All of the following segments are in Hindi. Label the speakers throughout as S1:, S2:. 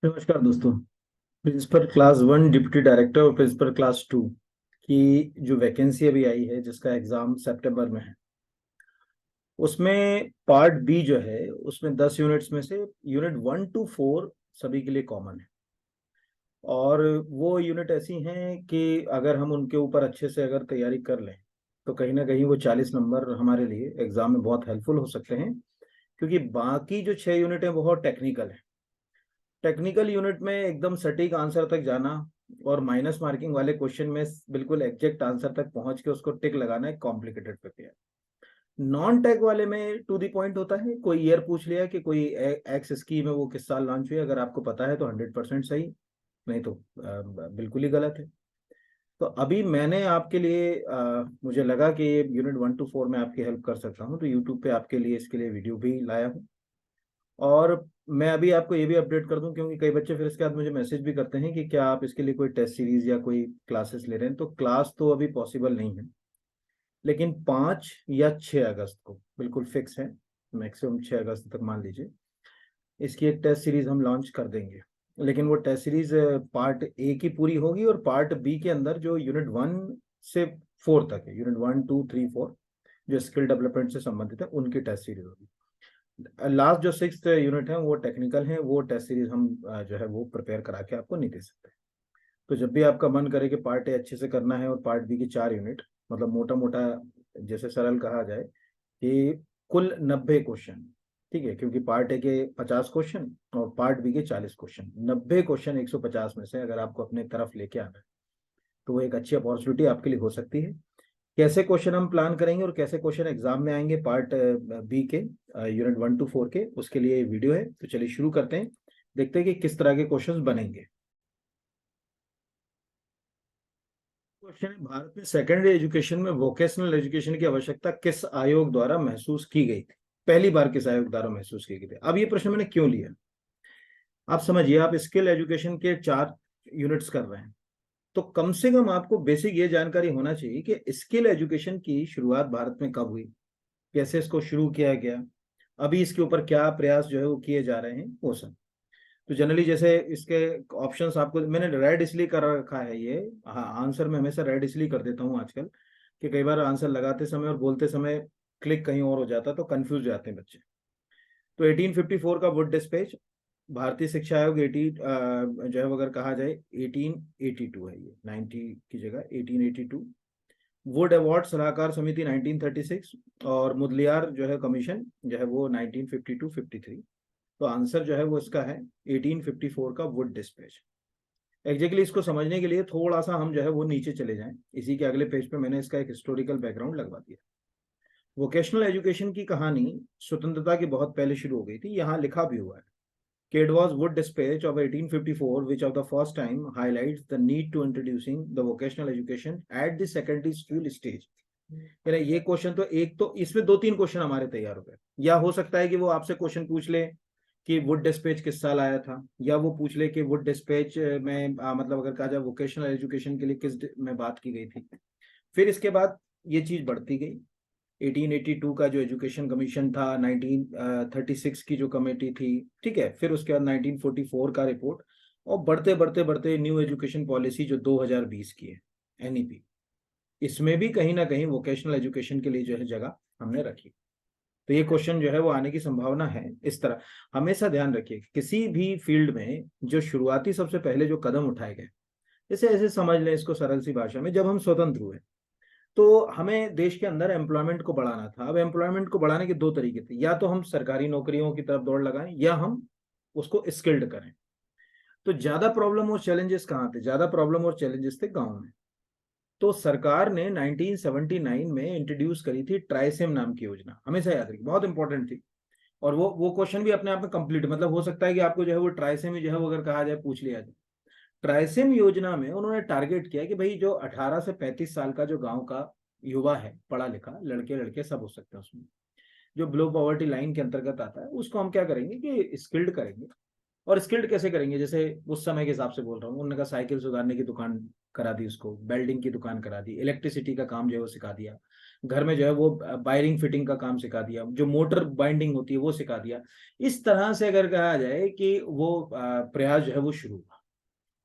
S1: नमस्कार दोस्तों। प्रिंसिपल क्लास 1 डिप्टी डायरेक्टर और प्रिंसिपल क्लास 2 की जो वैकेंसी अभी आई है, जिसका एग्जाम सितंबर में है, उसमें पार्ट बी जो है उसमें 10 यूनिट्स में से यूनिट 1 to 4 सभी के लिए कॉमन है। और वो यूनिट ऐसी हैं कि अगर हम उनके ऊपर अच्छे से अगर तैयारी कर लें तो कहीं ना कहीं वो 40 नंबर हमारे लिए एग्जाम में बहुत हेल्पफुल हो सकते हैं। क्योंकि बाकी जो 6 यूनिट हैं बहुत टेक्निकल है। टेक्निकल यूनिट में एकदम सटीक आंसर तक जाना और माइनस मार्किंग वाले क्वेश्चन में बिल्कुल एग्जैक्ट आंसर तक पहुंच के उसको टिक लगाना एक कॉम्प्लिकेटेड प्रक्रिया है। नॉन टेक वाले में टू दी पॉइंट होता है। कोई ईयर पूछ लिया कि कोई एक्स स्कीम है वो किस साल लॉन्च हुई, अगर आपको पता है तो 100% सही, नहीं तो बिल्कुल ही गलत है। तो अभी मैंने आपके लिए मुझे लगा कि यूनिट 1 to 4 में आपकी हेल्प कर सकता हूँ, तो यूट्यूब पे आपके लिए इसके लिए वीडियो भी लाया हूँ। और मैं अभी आपको ये भी अपडेट कर दूं, क्योंकि कई बच्चे फिर इसके बाद मुझे मैसेज भी करते हैं कि क्या आप इसके लिए कोई टेस्ट सीरीज या कोई क्लासेस ले रहे हैं। तो क्लास तो अभी पॉसिबल नहीं है, लेकिन 5 या 6 अगस्त को बिल्कुल फिक्स है। मैक्सिमम 6 अगस्त तक मान लीजिए इसकी एक टेस्ट सीरीज हम लॉन्च कर देंगे। लेकिन वो टेस्ट सीरीज पार्ट ए की पूरी होगी, और पार्ट बी के अंदर जो यूनिट 1 से 4 तक है, यूनिट 1 2 3 4 जो स्किल डेवलपमेंट से संबंधित है, उनकी टेस्ट सीरीज होगी। लास्ट जो 6th यूनिट है वो टेक्निकल है, वो टेस्ट सीरीज हम जो है वो प्रिपेयर करा के आपको नहीं दे सकते। तो जब भी आपका मन करे कि पार्ट ए अच्छे से करना है और पार्ट बी की 4 यूनिट, मतलब मोटा मोटा जैसे सरल कहा जाए कि कुल 90 क्वेश्चन, ठीक है, क्योंकि पार्ट ए के 50 क्वेश्चन और पार्ट बी के 40 क्वेश्चन, 90 क्वेश्चन 150 में से अगर आपको अपने तरफ लेके आना है तो वो एक अच्छी अपॉर्चुनिटी आपके लिए हो सकती है। कैसे क्वेश्चन हम प्लान करेंगे और कैसे क्वेश्चन एग्जाम में आएंगे पार्ट बी के यूनिट 1 to 4 के, उसके लिए वीडियो है। तो चलिए शुरू करते हैं, देखते हैं कि किस तरह के क्वेश्चंस बनेंगे। क्वेश्चन है, भारत में सेकेंडरी एजुकेशन में वोकेशनल एजुकेशन की आवश्यकता किस आयोग द्वारा महसूस की गई थी? पहली बार किस आयोग द्वारा महसूस की गई थी? अब ये प्रश्न मैंने क्यों लिया, आप समझिए। आप स्किल एजुकेशन के 4 यूनिट्स कर रहे हैं, तो कम से कम आपको बेसिक ये जानकारी होना चाहिए कि स्किल एजुकेशन की शुरुआत भारत में कब हुई, कैसे इसको शुरू किया गया, अभी इसके ऊपर क्या प्रयास जो है वो किए जा रहे हैं, वो सब। तो जनरली जैसे इसके ऑप्शंस आपको मैंने रेड इसलिए कर रखा है ये, हाँ, आंसर में हमेशा रेड इसलिए कर देता हूँ आजकल कि कई बार आंसर लगाते समय और बोलते समय क्लिक कहीं और हो जाता है तो कंफ्यूज हो जाते हैं बच्चे। तो 1854 का वुड डिस्पैच, भारतीय शिक्षा आयोग 80 जो है वो अगर कहा जाए 1882 है, ये 90 की जगह 1882। वुड अवार्ड सलाहकार समिति 1936, और मुदलियार जो है कमीशन जो है वो 1952-53। तो आंसर जो है वो इसका है 1854 का वुड डिस्पैच। एग्जैक्टली इसको समझने के लिए थोड़ा सा हम जो है वो नीचे चले जाएं, इसी के अगले पेज पे मैंने इसका एक हिस्टोरिकल बैकग्राउंड लगवा दिया। वोकेशनल एजुकेशन की कहानी स्वतंत्रता की बहुत पहले शुरू हो गई थी, यहाँ लिखा भी हुआ है कि it was Wood Dispatch of 1854 which of the first time highlights the need to introducing the vocational education at the secondary school stage। यानी ये क्वेश्चन तो एक तो इसमें 2-3 क्वेश्चन हमारे तैयार हो गए, या हो सकता है कि वो आपसे क्वेश्चन पूछ ले कि वुड डिस्पैच किस साल आया था, या वो पूछ ले कि वुड डिस्पैच में मतलब अगर कहा जाए वोकेशनल एजुकेशन के लिए किस में बात की गई थी। फिर इसके बाद ये चीज बढ़ती गई। 1882 का जो एजुकेशन कमीशन था, 1936 की जो कमेटी थी, ठीक है, फिर उसके बाद 1944 का रिपोर्ट, और बढ़ते बढ़ते बढ़ते न्यू एजुकेशन पॉलिसी जो 2020 की है, एनईपी, इसमें भी कहीं ना कहीं वोकेशनल एजुकेशन के लिए जो है जगह हमने रखी। तो ये क्वेश्चन जो है वो आने की संभावना है। इस तरह हमेशा ध्यान रखिए, किसी भी फील्ड में जो शुरुआती सबसे पहले जो कदम उठाए गए, जैसे ऐसे समझ लें इसको सरल सी भाषा में, जब हम स्वतंत्र हुए तो हमें देश के अंदर एम्प्लॉयमेंट को बढ़ाना था। अब एम्प्लॉयमेंट को बढ़ाने के 2 तरीके थे, या तो हम सरकारी नौकरियों की तरफ दौड़ लगाएं या हम उसको स्किल्ड करें। तो ज्यादा प्रॉब्लम और चैलेंजेस कहाँ थे? ज्यादा प्रॉब्लम और चैलेंजेस थे गांव में। तो सरकार ने 1979 में इंट्रोड्यूस करी थी ट्राइसेम नाम की योजना, हमेशा याद रखिए, बहुत इंपॉर्टेंट थी। और वो क्वेश्चन भी अपने आप में कंप्लीट, मतलब हो सकता है कि आपको जो है वो ट्राइसेम ही जो है वो अगर कहा जाए पूछ लिया जाए। ट्राइसेम योजना में उन्होंने टारगेट किया कि भाई जो 18 से 35 साल का जो गांव का युवा है, पढ़ा लिखा, लड़के लड़के सब हो सकते हैं उसमें, जो बिलो पॉवर्टी लाइन के अंतर्गत आता है, उसको हम क्या करेंगे कि स्किल्ड करेंगे। और स्किल्ड कैसे करेंगे, जैसे उस समय के हिसाब से बोल रहा हूँ, उन्होंने कहा साइकिल सुधारने की दुकान करा दी उसको, वेल्डिंग की दुकान करा दी, इलेक्ट्रिसिटी का काम जो है वो सिखा दिया, घर में जो है वो वायरिंग फिटिंग का काम सिखा दिया, जो मोटर बाइंडिंग होती है वो सिखा दिया। इस तरह से अगर कहा जाए कि वो प्रयास जो है वो शुरू हुआ,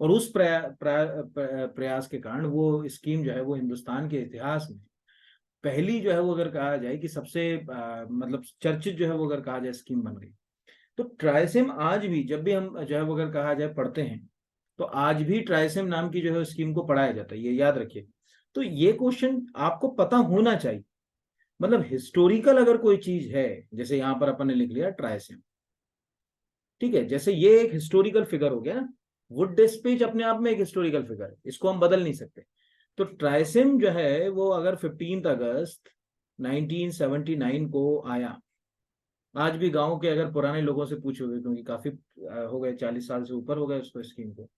S1: और उस प्रयास के कारण वो स्कीम जो है वो हिंदुस्तान के इतिहास में पहली जो है वो अगर कहा जाए कि सबसे मतलब चर्चित जो है वो अगर कहा जाए स्कीम बन गई। तो ट्राइसिम आज भी जब भी हम जो है वो अगर कहा जाए पढ़ते हैं, तो आज भी ट्राइसिम नाम की जो है स्कीम को पढ़ाया जाता है, ये याद रखिए। तो ये क्वेश्चन आपको पता होना चाहिए, मतलब हिस्टोरिकल अगर कोई चीज है, जैसे यहां पर अपन ने लिख लिया ट्राइसिम, ठीक है, जैसे ये एक हिस्टोरिकल फिगर हो गया ना, वुड डिस्पेच अपने आप में एक हिस्टोरिकल फिगर है, इसको हम बदल नहीं सकते। तो ट्राइसिम जो है वो अगर 15 अगस्त 1979 को आया, आज भी गांव के अगर पुराने लोगों से पूछोगे, क्योंकि काफी हो गए, 40 साल से ऊपर हो गए उसको स्कीम को,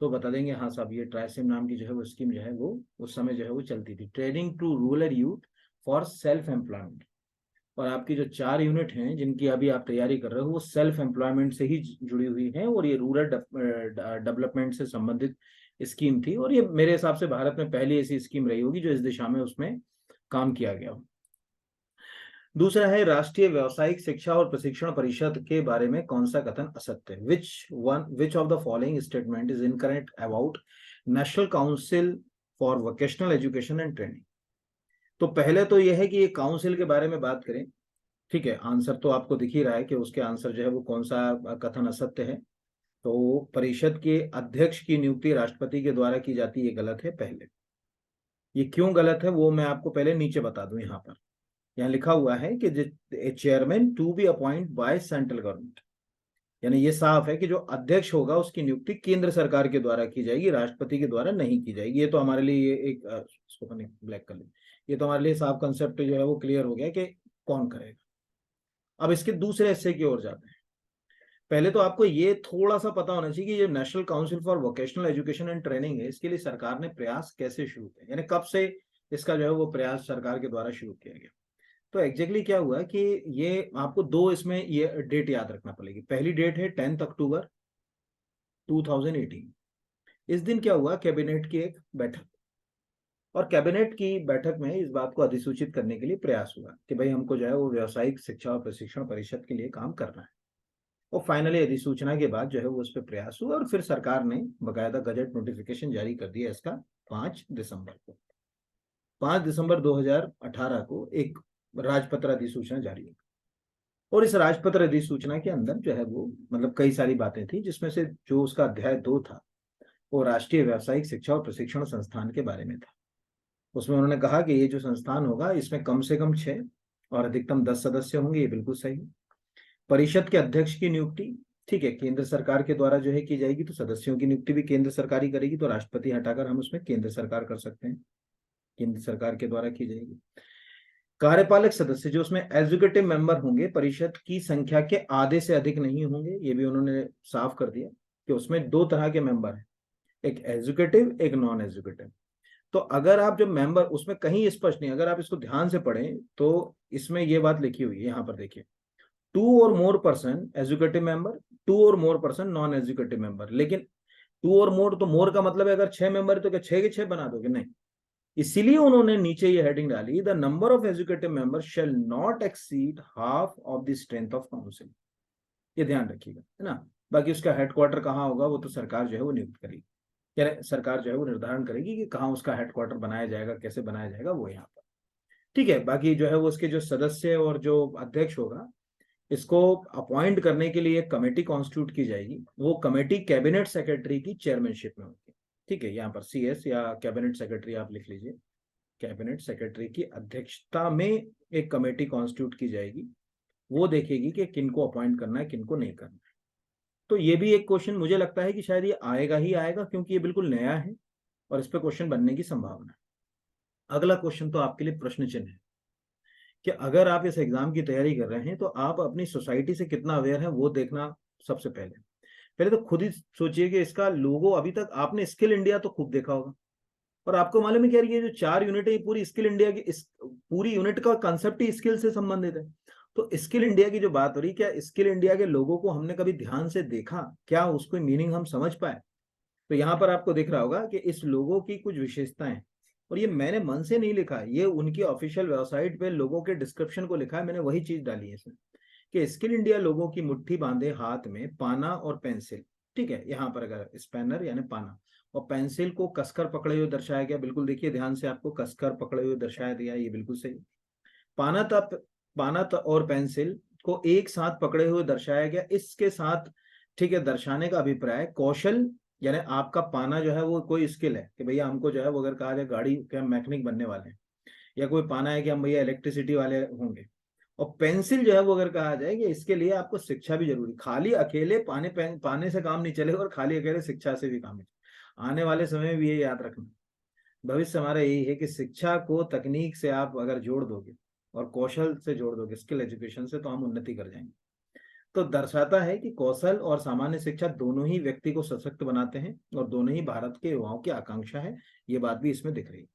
S1: तो बता देंगे हाँ साहब ये ट्राइसिम नाम की जो है वो स्कीम जो है वो उस समय जो है वो चलती थी, training to rural youth for self employment. और आपकी जो 4 यूनिट हैं जिनकी अभी आप तैयारी कर रहे हो वो सेल्फ एम्प्लॉयमेंट से ही जुड़ी हुई हैं, और ये रूरल डेवलपमेंट से संबंधित स्कीम थी, और ये मेरे हिसाब से भारत में पहली ऐसी स्कीम रही होगी जो इस दिशा में उसमें काम किया गया हो। दूसरा है राष्ट्रीय व्यावसायिक शिक्षा और प्रशिक्षण परिषद के बारे में कौन सा कथन असत्य है, which of the following statement is incorrect about national council for vocational education and training. तो पहले तो यह है कि ये काउंसिल के बारे में बात करें, ठीक है, आंसर तो आपको दिख ही रहा है कि उसके आंसर जो है वो कौन सा कथन असत्य है। तो परिषद के अध्यक्ष की नियुक्ति राष्ट्रपति के द्वारा की जाती है, ये गलत है। पहले ये क्यों गलत है वो मैं आपको पहले नीचे बता दूं। यहाँ पर यहाँ लिखा हुआ है कि chairman to be appoint by central government, यानी ये साफ है कि जो अध्यक्ष होगा उसकी नियुक्ति केंद्र सरकार के द्वारा की जाएगी, राष्ट्रपति के द्वारा नहीं की जाएगी। ये तो हमारे लिए ये एक इसको ब्लैक कर ले, ये तो हमारे लिए साफ कंसेप्ट जो है वो क्लियर हो गया कि कौन करेगा। अब इसके दूसरे हिस्से की ओर जाते हैं। पहले तो आपको ये थोड़ा सा पता होना चाहिए कि ये national council for vocational education and training है, इसके लिए सरकार ने प्रयास कैसे शुरू किया, यानी कब से इसका जो है वो प्रयास सरकार के द्वारा शुरू किया गया। तो एग्जैक्टली क्या हुआ कि ये आपको दो इसमें ये डेट याद रखना पड़ेगी। पहली डेट है 10 अक्टूबर 2018। इस दिन क्या हुआ, कैबिनेट की एक बैठक, और कैबिनेट की बैठक में इस बात को अधिसूचित करने के लिए प्रयास हुआ कि भाई हमको जो है वो व्यावसायिक शिक्षा और प्रशिक्षण परिषद के लिए काम करना है। और फाइनली अधिसूचना के बाद जो है वो उस पर प्रयास हुआ, और फिर सरकार ने बकायदा गजट नोटिफिकेशन जारी कर दिया इसका 5 दिसंबर को। 5 दिसंबर 2018 को एक राजपत्र अधिसूचना जारी हुई, और इस राजपत्र अधिसूचना के अंदर जो है वो मतलब कई सारी बातें थी, जिसमें से जो उसका अध्याय 2 था वो राष्ट्रीय व्यावसायिक शिक्षा और प्रशिक्षण संस्थान के बारे में था। उसमें उन्होंने कहा कि ये जो संस्थान होगा इसमें कम से कम 6 और अधिकतम 10 सदस्य होंगे, ये बिल्कुल सही। परिषद के अध्यक्ष की नियुक्ति, ठीक है, केंद्र सरकार के द्वारा जो है की जाएगी, तो सदस्यों की नियुक्ति भी केंद्र सरकार ही करेगी, तो राष्ट्रपति हटाकर हम उसमें केंद्र सरकार कर सकते हैं, केंद्र सरकार के द्वारा की जाएगी। कार्यपालक सदस्य जो उसमें एग्जीक्यूटिव मेंबर होंगे परिषद की संख्या के आधे से अधिक नहीं होंगे, ये भी उन्होंने साफ कर दिया कि उसमें 2 तरह के मेंबर हैं, एक एग्जीक्यूटिव एक नॉन एग्जीक्यूटिव। तो अगर आप जब मेंबर उसमें कहीं स्पष्ट नहीं, अगर आप इसको ध्यान से पढ़ें तो इसमें ये बात लिखी हुई है, यहाँ पर देखिए, 2 और मोर पर्सन एग्जीक्यूटिव मेंबर, 2 और more person non executive member. लेकिन 2 और मोर, तो मोर का मतलब है अगर 6 मेंबर है तो क्या 6 के 6 बना दोगे, नहीं। इसीलिए उन्होंने नीचे ये हेडिंग डाली, the number of educative member shall not exceed half of the strength of council. ये ध्यान रखिएगा, है ना। बाकी उसका हेडक्वार्टर कहाँ होगा वो तो सरकार जो है वो नियुक्त करेगी, यानी सरकार जो है वो निर्धारण करेगी कि कहाँ उसका हेडक्वार्टर बनाया जाएगा, कैसे बनाया जाएगा, वो यहाँ पर, ठीक है। बाकी जो है वो उसके जो सदस्य और जो अध्यक्ष होगा, इसको अपॉइंट करने के लिए एक कमेटी कॉन्स्टिट्यूट की जाएगी, वो कमेटी कैबिनेट सेक्रेटरी की चेयरमैनशिप में होगी, ठीक है। यहाँ पर CS या कैबिनेट सेक्रेटरी आप लिख लीजिए, कैबिनेट सेक्रेटरी की अध्यक्षता में एक कमेटी कॉन्स्टिट्यूट की जाएगी, वो देखेगी कि किनको अपॉइंट करना है किनको नहीं करना है। तो ये भी एक क्वेश्चन मुझे लगता है कि शायद ये आएगा ही आएगा, क्योंकि ये बिल्कुल नया है और इस पर क्वेश्चन बनने की संभावना है। अगला क्वेश्चन तो आपके लिए प्रश्न चिन्ह है कि अगर आप इस एग्जाम की तैयारी कर रहे हैं तो आप अपनी सोसाइटी से कितना अवेयर है वो देखना। सबसे पहले पहले तो खुद ही सोचिए कि इसका लोगो, अभी तक आपने स्किल इंडिया तो खूब देखा होगा, और आपको मालूम है क्या, ये जो 4 यूनिट है ये पूरी स्किल इंडिया की, इस पूरी यूनिट का कंसेप्ट ही स्किल से संबंधित है। तो स्किल इंडिया की जो बात हो रही, क्या स्किल इंडिया के लोगों को हमने कभी ध्यान से देखा, क्या उसको मीनिंग हम समझ पाए? तो यहाँ पर आपको दिख रहा होगा कि इस लोगों की कुछ विशेषताएं, और ये मैंने मन से नहीं लिखा, ये उनकी ऑफिशियल वेबसाइट पे लोगों के डिस्क्रिप्शन को लिखा है, मैंने वही चीज डाली है इसमें, कि स्किल इंडिया लोगों की मुट्ठी बांधे हाथ में पाना और पेंसिल। ठीक है, यहाँ पर अगर स्पेनर यानी पाना और पेंसिल को कसकर पकड़े हुए दर्शाया गया, बिल्कुल देखिए ध्यान से, आपको कसकर पकड़े हुए दर्शाया गया, ये बिल्कुल सही। पाना तप पाना और पेंसिल को एक साथ पकड़े हुए दर्शाया गया, इसके साथ ठीक है दर्शाने का अभिप्राय कौशल, यानी आपका पाना जो है वो कोई स्किल है कि भैया हमको जो है वो अगर कहा जाए गाड़ी के हम मैकेनिक बनने वाले हैं, या कोई पाना है कि हम भैया इलेक्ट्रिसिटी वाले होंगे। और पेंसिल जो है वो अगर कहा जाए कि इसके लिए आपको शिक्षा भी जरूरी, खाली अकेले पाने से काम नहीं चलेगा और खाली अकेले शिक्षा से भी काम नहीं चलेगा। आने वाले समय में भी ये याद रखना, भविष्य हमारा यही है कि शिक्षा को तकनीक से आप अगर जोड़ दोगे और कौशल से जोड़ दोगे, स्किल एजुकेशन से, तो हम उन्नति कर जाएंगे। तो दर्शाता है कि कौशल और सामान्य शिक्षा दोनों ही व्यक्ति को सशक्त बनाते हैं और दोनों ही भारत के युवाओं की आकांक्षा है, ये बात भी इसमें दिख रही है।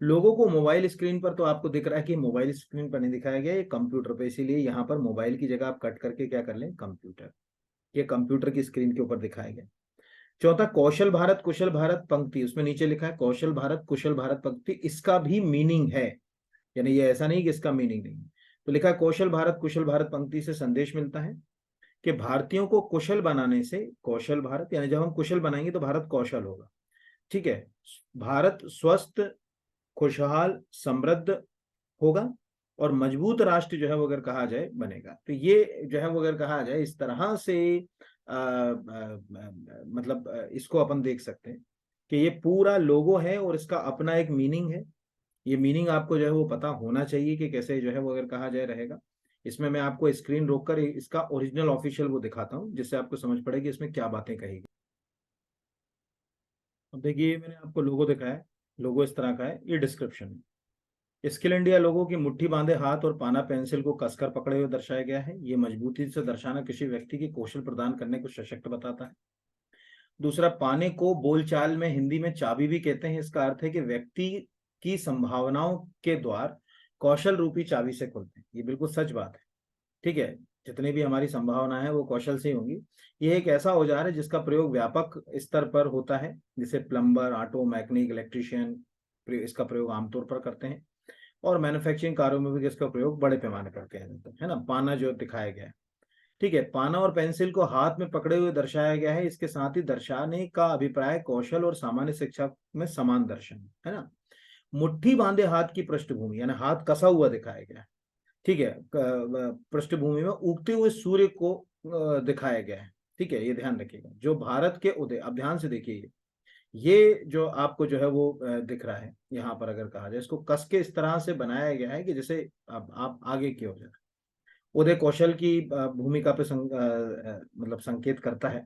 S1: लोगों को मोबाइल स्क्रीन पर, तो आपको दिख रहा है कि मोबाइल स्क्रीन पर नहीं दिखाया गया, ये कंप्यूटर पे, इसीलिए यहाँ पर मोबाइल की जगह आप कट करके क्या कर लें, कंप्यूटर, ये कंप्यूटर की स्क्रीन के ऊपर दिखाया गया। चौथा, कौशल भारत कुशल भारत पंक्ति, उसमें नीचे लिखा है कौशल भारत कुशल भारत पंक्ति, इसका भी मीनिंग है, यानी ये ऐसा नहीं कि इसका मीनिंग नहीं। तो लिखा है कौशल भारत कुशल भारत पंक्ति से संदेश मिलता है कि भारतीयों को कुशल बनाने से, कौशल भारत यानी जब हम कुशल बनाएंगे तो भारत कौशल होगा। ठीक है, भारत स्वस्थ खुशहाल समृद्ध होगा और मजबूत राष्ट्र जो है वो अगर कहा जाए बनेगा। तो ये जो है वो अगर कहा जाए इस तरह से मतलब इसको अपन देख सकते हैं कि ये पूरा लोगो है और इसका अपना एक मीनिंग है। ये मीनिंग आपको जो है वो पता होना चाहिए कि कैसे जो है वो अगर कहा जाए रहेगा। इसमें मैं आपको स्क्रीन रोककर इसका ओरिजिनल ऑफिशियल वो दिखाता हूँ, जिससे आपको समझ पड़ेगी इसमें क्या बातें कही। अब देखिए मैंने आपको लोगो दिखाया है, लोगो इस तरह का है, ये डिस्क्रिप्शन है। स्किल इंडिया लोगों की मुट्ठी बांधे हाथ और पाना पेंसिल को कसकर पकड़े हुए दर्शाया गया है। ये मजबूती से दर्शाना किसी व्यक्ति की कौशल प्रदान करने को सशक्त बताता है। दूसरा, पाने को बोलचाल में हिंदी में चाबी भी कहते हैं। इसका अर्थ है कि व्यक्ति की संभावनाओं के द्वार कौशल रूपी चाबी से खुलते हैं। ये बिल्कुल सच बात है। ठीक है, जितनी भी हमारी संभावनाएं हैं वो कौशल से ही होंगी। ये एक ऐसा औजार है जिसका प्रयोग व्यापक स्तर पर होता है, जैसे प्लम्बर, ऑटो मैकेनिक, इलेक्ट्रीशियन इसका प्रयोग आमतौर पर करते हैं, और मैन्युफैक्चरिंग कार्यों में भी इसका प्रयोग बड़े पैमाने पर किया जाता है ना। पाना जो दिखाया गया है, ठीक है, पाना और पेंसिल को हाथ में पकड़े हुए दर्शाया गया है। इसके साथ ही दर्शाने का अभिप्राय कौशल और सामान्य शिक्षा में समान दर्शन है ना। मुट्ठी बांधे हाथ की पृष्ठभूमि यानी हाथ कसा हुआ दिखाया गया है। ठीक है, पृष्ठभूमि में उगते हुए सूर्य को दिखाया गया है। ठीक है, ये ध्यान रखिएगा। जो भारत के उदय, अब ध्यान से देखिए, ये जो आपको जो है वो दिख रहा है यहाँ पर अगर कहा जाए, इसको कस के इस तरह से बनाया गया है कि जैसे अब आप आगे की हो जाए, उदय कौशल की भूमिका पे मतलब संकेत करता है,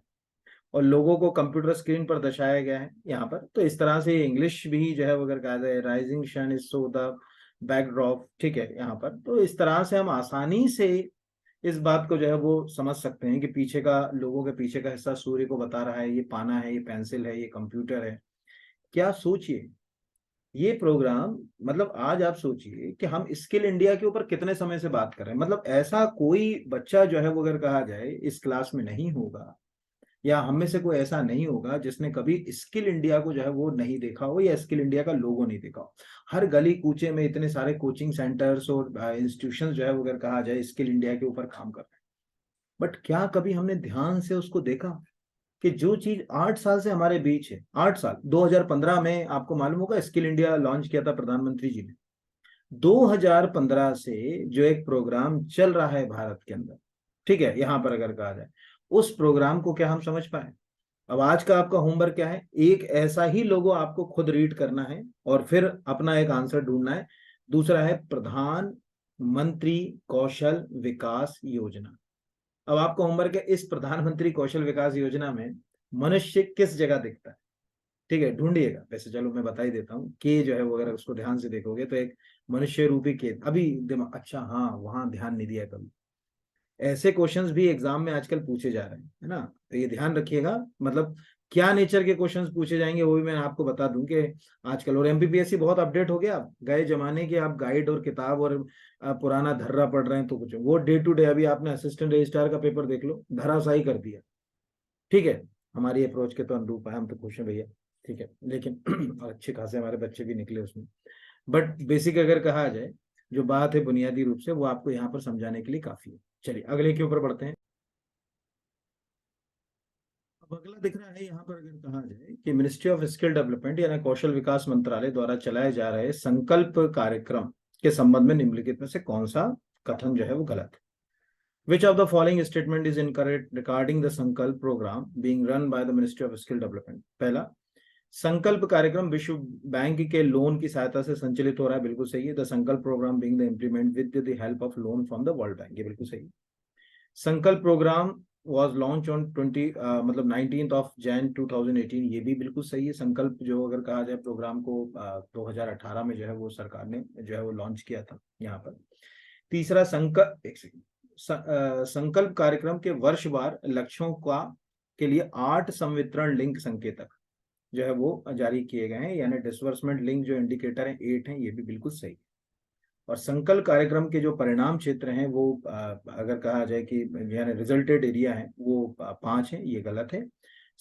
S1: और लोगों को कंप्यूटर स्क्रीन पर दर्शाया गया है यहाँ पर। तो इस तरह से इंग्लिश भी जो है वो अगर कहा जाए, rising sun is so the backdrop, ठीक है यहाँ पर। तो इस तरह से हम आसानी से इस बात को जो है वो समझ सकते हैं कि पीछे का, लोगों के पीछे का हिस्सा सूर्य को बता रहा है, ये पाना है, ये पेंसिल है, ये कंप्यूटर है। क्या सोचिए, ये प्रोग्राम, मतलब आज आप सोचिए कि हम स्किल इंडिया के ऊपर कितने समय से बात कर रहे हैं। मतलब ऐसा कोई बच्चा जो है वो अगर कहा जाए इस क्लास में नहीं होगा, या हम में से कोई ऐसा नहीं होगा जिसने कभी स्किल इंडिया को जो है वो नहीं देखा हो, या स्किल इंडिया का लोगो नहीं देखा हो। हर गली कूचे में इतने सारे कोचिंग सेंटर्स और इंस्टीट्यूशन जो है वो अगर कहा जाए स्किल इंडिया के ऊपर काम कर रहे हैं, बट क्या कभी हमने ध्यान से उसको देखा कि जो चीज 8 साल से हमारे बीच है, 8 साल, 2015 में आपको मालूम होगा स्किल इंडिया लॉन्च किया था प्रधानमंत्री जी ने। 2015 से जो एक प्रोग्राम चल रहा है भारत के अंदर, ठीक है, यहां पर अगर कहा जाए, उस प्रोग्राम को क्या हम समझ पाए? अब आज का आपका होमवर्क क्या है, एक ऐसा ही लोगो आपको खुद रीड करना है और फिर अपना एक आंसर ढूंढना है। दूसरा है प्रधानमंत्री कौशल विकास योजना। अब आपका होमवर्क है, इस प्रधानमंत्री कौशल विकास योजना में मनुष्य किस जगह दिखता है? ठीक है, ढूंढिएगा। वैसे चलो मैं बता ही देता हूँ, के जो है वो अगर उसको ध्यान से देखोगे तो एक मनुष्य रूपी के, अभी दिमाग, अच्छा हाँ, वहां ध्यान नहीं दिया कभी। ऐसे क्वेश्चंस भी एग्जाम में आजकल पूछे जा रहे हैं, है ना। तो ये ध्यान रखिएगा, मतलब क्या नेचर के क्वेश्चंस पूछे जाएंगे वो भी मैं आपको बता दूं कि आजकल, और एमपीपीएससी बहुत अपडेट हो गया। गए जमाने के आप गाइड और किताब और पुराना धर्रा पढ़ रहे हैं तो कुछ वो डे टू डे, अभी आपने असिस्टेंट रजिस्ट्रार का पेपर देख लो, धराशायी कर दिया। ठीक है, हमारी अप्रोच के तो अनुरूप है, हम तो खुश हैं भैया। ठीक है, लेकिन अच्छे खासे हमारे बच्चे भी निकले उसमें। बट बेसिक अगर कहा जाए, जो बात है बुनियादी रूप से, वो आपको यहाँ पर समझाने के लिए काफी है। चलिए अगले के ऊपर बढ़ते हैं। अब अगला दिख रहा है यहाँ पर, अगर कहा जाए कि मिनिस्ट्री ऑफ स्किल डेवलपमेंट यानी कौशल विकास मंत्रालय द्वारा चलाए जा रहे संकल्प कार्यक्रम के संबंध में निम्नलिखित में से कौन सा कथन जो है वो गलत है? Which of the following statement is incorrect regarding the संकल्प program being run by the Ministry of Skill Development? पहला, संकल्प कार्यक्रम विश्व बैंक के लोन की सहायता से संचालित हो रहा है, बिल्कुल सही है। The Sankalp programme being the implement with the help of loan from the world bank, ये बिल्कुल सही है। Sankalp programme was launched on 19th of Jan 2018, ये भी बिल्कुल सही है। संकल्प जो अगर कहा जाए प्रोग्राम को 2018 में जो है वो सरकार ने जो है वो लॉन्च किया था यहाँ पर। तीसरा, संकल्प कार्यक्रम के वर्षवार लक्ष्यों का के लिए 8 संवितरण लिंक संकेतक जो है वो जारी किए गए हैं, यानी डिसबर्समेंट लिंक जो इंडिकेटर है 8 हैं, ये भी बिल्कुल सही। और संकल्प कार्यक्रम के जो परिणाम क्षेत्र हैं वो अगर कहा जाए कि यानी रिजल्टेड एरिया है वो 5 है, ये गलत है।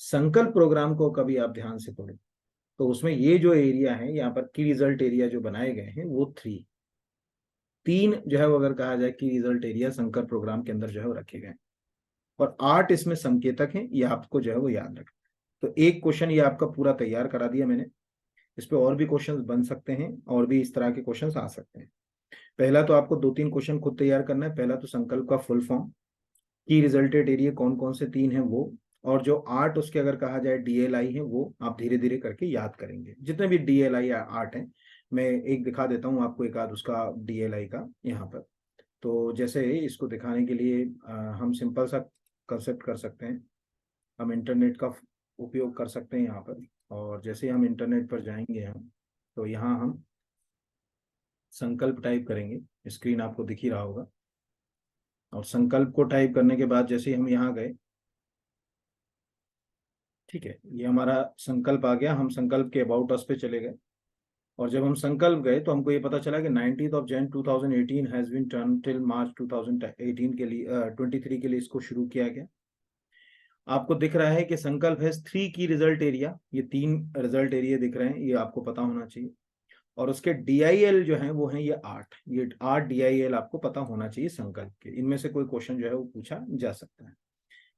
S1: संकल्प प्रोग्राम को कभी आप ध्यान से पढ़ें तो उसमें ये जो एरिया है यहाँ पर की रिजल्ट एरिया जो बनाए गए हैं वो 3 जो है वो अगर कहा जाए कि रिजल्ट एरिया संकल्प प्रोग्राम के अंदर जो है वो रखे गए, और 8 इसमें संकेतक हैं, ये आपको जो है वो याद रखना। तो एक क्वेश्चन ये आपका पूरा तैयार करा दिया मैंने। इस पे और भी क्वेश्चंस बन सकते हैं और भी इस तरह के क्वेश्चंस आ सकते हैं। पहला तो आपको 2-3 क्वेश्चन खुद तैयार करना है। पहला तो संकल्प का फुल फॉर्म, की रिजल्टेड एरिया कौन कौन से 3 हैं वो, और जो 8 उसके अगर कहा जाए डीएलआई है वो आप धीरे धीरे करके याद करेंगे। जितने भी डीएलआई 8 हैं, मैं एक दिखा देता हूँ आपको, एक आध उसका डीएलआई का यहाँ पर। तो जैसे इसको दिखाने के लिए हम सिंपल सा कंसेप्ट कर सकते हैं, हम इंटरनेट का उपयोग कर सकते हैं यहाँ पर। और जैसे हम इंटरनेट पर जाएंगे हम, तो यहाँ हम संकल्प टाइप करेंगे, स्क्रीन आपको दिख ही रहा होगा। और संकल्प को टाइप करने के बाद जैसे हम यहाँ गए, ठीक है, ये हमारा संकल्प आ गया। हम संकल्प के अबाउट अस पे चले गए, और जब हम संकल्प गए तो हमको ये पता चला कि 19th of Jan 2018 has been turn till March 2018 के लिए 23 के लिए इसको शुरू किया गया। आपको दिख रहा है कि संकल्प है 3 की रिजल्ट एरिया, ये 3 रिजल्ट एरिया दिख रहे हैं, ये आपको पता होना चाहिए। और उसके डीआईएल जो है वो है ये 8, ये 8 डीआईएल आपको पता होना चाहिए संकल्प के। इनमें से कोई क्वेश्चन जो है वो पूछा जा सकता है।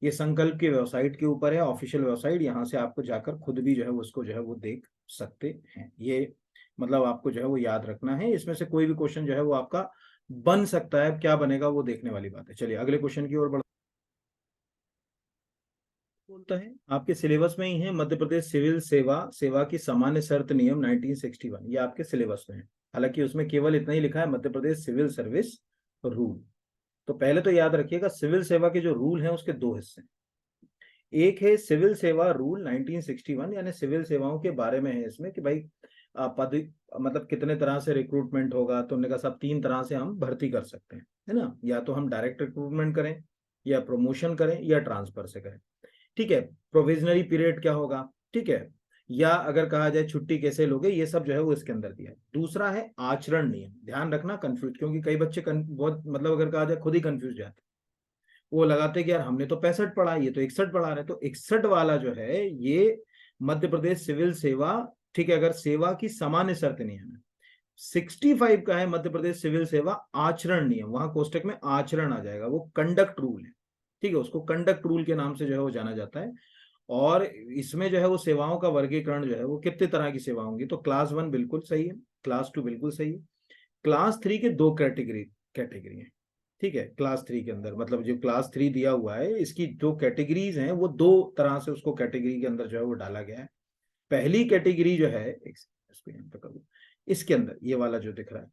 S1: ये संकल्प की वेबसाइट के ऊपर है, ऑफिशियल वेबसाइट, यहाँ से आपको जाकर खुद भी जो है उसको जो है वो देख सकते हैं। ये मतलब आपको जो है वो याद रखना है, इसमें से कोई भी क्वेश्चन जो है वो आपका बन सकता है, क्या बनेगा वो देखने वाली बात है। चलिए अगले क्वेश्चन की ओर बढ़, बोलता है आपके सिलेबस में ही है, मध्य प्रदेश सिविल सेवा सेवा की सामान्य शर्त नियम 1961, ये आपके सिलेबस में है। हालांकि उसमें केवल इतना ही लिखा है Madhya Pradesh civil service rule. तो पहले तो याद रखिएगा, सिविल सेवा के जो रूल हैं उसके 2 हिस्से हैं। एक है सिविल सेवा रूल 1961, यानी सिविल सेवाओं के बारे में है इसमें कि भाई पद मतलब कितने तरह से रिक्रूटमेंट होगा। तो उन्होंने कहा सब 3 तरह से हम भर्ती कर सकते हैं, है ना, या तो हम डायरेक्ट रिक्रूटमेंट करें, या प्रमोशन करें, या ट्रांसफर से करें। ठीक है, प्रोविजनरी पीरियड क्या होगा, ठीक है, या अगर कहा जाए छुट्टी कैसे लोगे, ये सब जो है वो इसके अंदर दिया है। दूसरा है आचरण नियम, ध्यान रखना कंफ्यूज, क्योंकि कई बच्चे बहुत मतलब अगर कहा जाए खुद ही कंफ्यूज जाते, वो लगाते कि यार हमने तो 65 पढ़ा, ये तो 61 पढ़ा रहे। तो 61 वाला जो है ये मध्य प्रदेश सिविल सेवा, ठीक है, अगर सेवा की सामान्य शर्त नियम है। 65 का है मध्य प्रदेश सिविल सेवा आचरण नियम, वहां कोष्टक में आचरण आ जाएगा, वो कंडक्ट रूल है। ठीक है, उसको कंडक्ट रूल के नाम से जो है वो जाना जाता है। और इसमें जो है वो सेवाओं का वर्गीकरण जो है वो कितने तरह की सेवा होंगी, तो क्लास 1 बिल्कुल सही है, क्लास 2 बिल्कुल सही है, क्लास 3 के 2 कैटेगरी है। ठीक है, क्लास 3 के अंदर मतलब जो क्लास 3 दिया हुआ है इसकी जो कैटेगरीज हैं वो 2 तरह से उसको कैटेगरी के अंदर जो है वो डाला गया है। पहली कैटेगरी जो है, इसको यहाँ पे करूँ, इसके अंदर ये वाला जो दिख रहा है,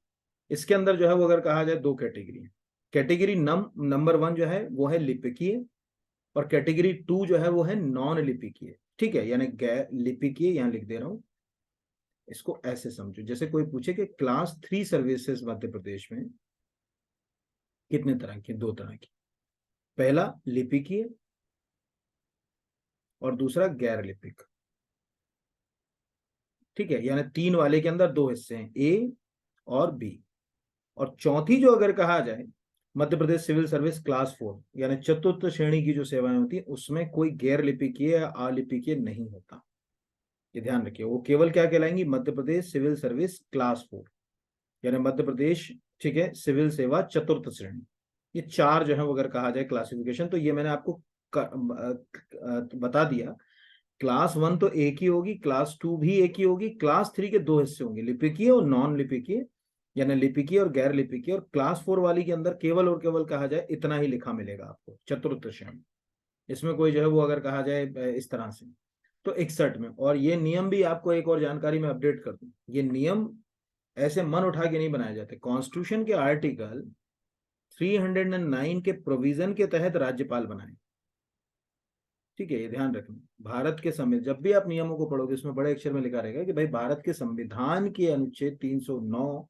S1: इसके अंदर जो है वो अगर कहा जाए 2 कैटेगरी है। कैटेगरी नंबर 1 जो है वो है लिपिकीय, और कैटेगरी 2 जो है वो है नॉन लिपिकीय। ठीक है, यानी गैर लिपिकीय, यहाँ लिख दे रहा हूँ, इसको ऐसे समझो जैसे कोई पूछे कि क्लास 3 सर्विसेज मध्य प्रदेश में कितने तरह की, 2 तरह की। पहला लिपिकीय, और दूसरा गैर लिपिक। ठीक है, यानी 3 वाले के अंदर 2 हिस्से हैं, ए और बी। और चौथी जो अगर कहा जाए Madhya Pradesh civil service class 4, यानी चतुर्थ श्रेणी की जो सेवाएं होती है उसमें कोई गैर लिपिकीय या अलिपिकीय नहीं होता। ये ध्यान रखिए, वो केवल क्या कहलाएंगी, Madhya Pradesh civil service class 4, यानी मध्य प्रदेश, ठीक है, सिविल सेवा चतुर्थ श्रेणी। ये 4 जो है वो अगर कहा जाए क्लासिफिकेशन, तो ये मैंने आपको बता दिया। क्लास 1 तो एक ही होगी, क्लास 2 भी एक ही होगी, क्लास 3 के 2 हिस्से होंगे, लिपिकीय और नॉन लिपिकीय, यानी लिपिकीय और गैर लिपिकीय। और क्लास 4 वाली के अंदर केवल और केवल कहा जाए इतना ही लिखा मिलेगा आपको, चतुर्थ श्रेणी। इसमें कोई जो है वो अगर कहा जाए इस तरह से तो 61 में। और ये नियम भी आपको एक और जानकारी में अपडेट कर दूं, ये नियम ऐसे मन उठा के नहीं बनाए जाते। कॉन्स्टिट्यूशन के आर्टिकल 309 के प्रोविजन के तहत राज्यपाल बनाए। ठीक है, ये ध्यान रखना। भारत के संविधान, जब भी आप नियमों को पढ़ोगे उसमें बड़े अक्षर में लिखा रहेगा कि भाई भारत के संविधान के अनुच्छेद 309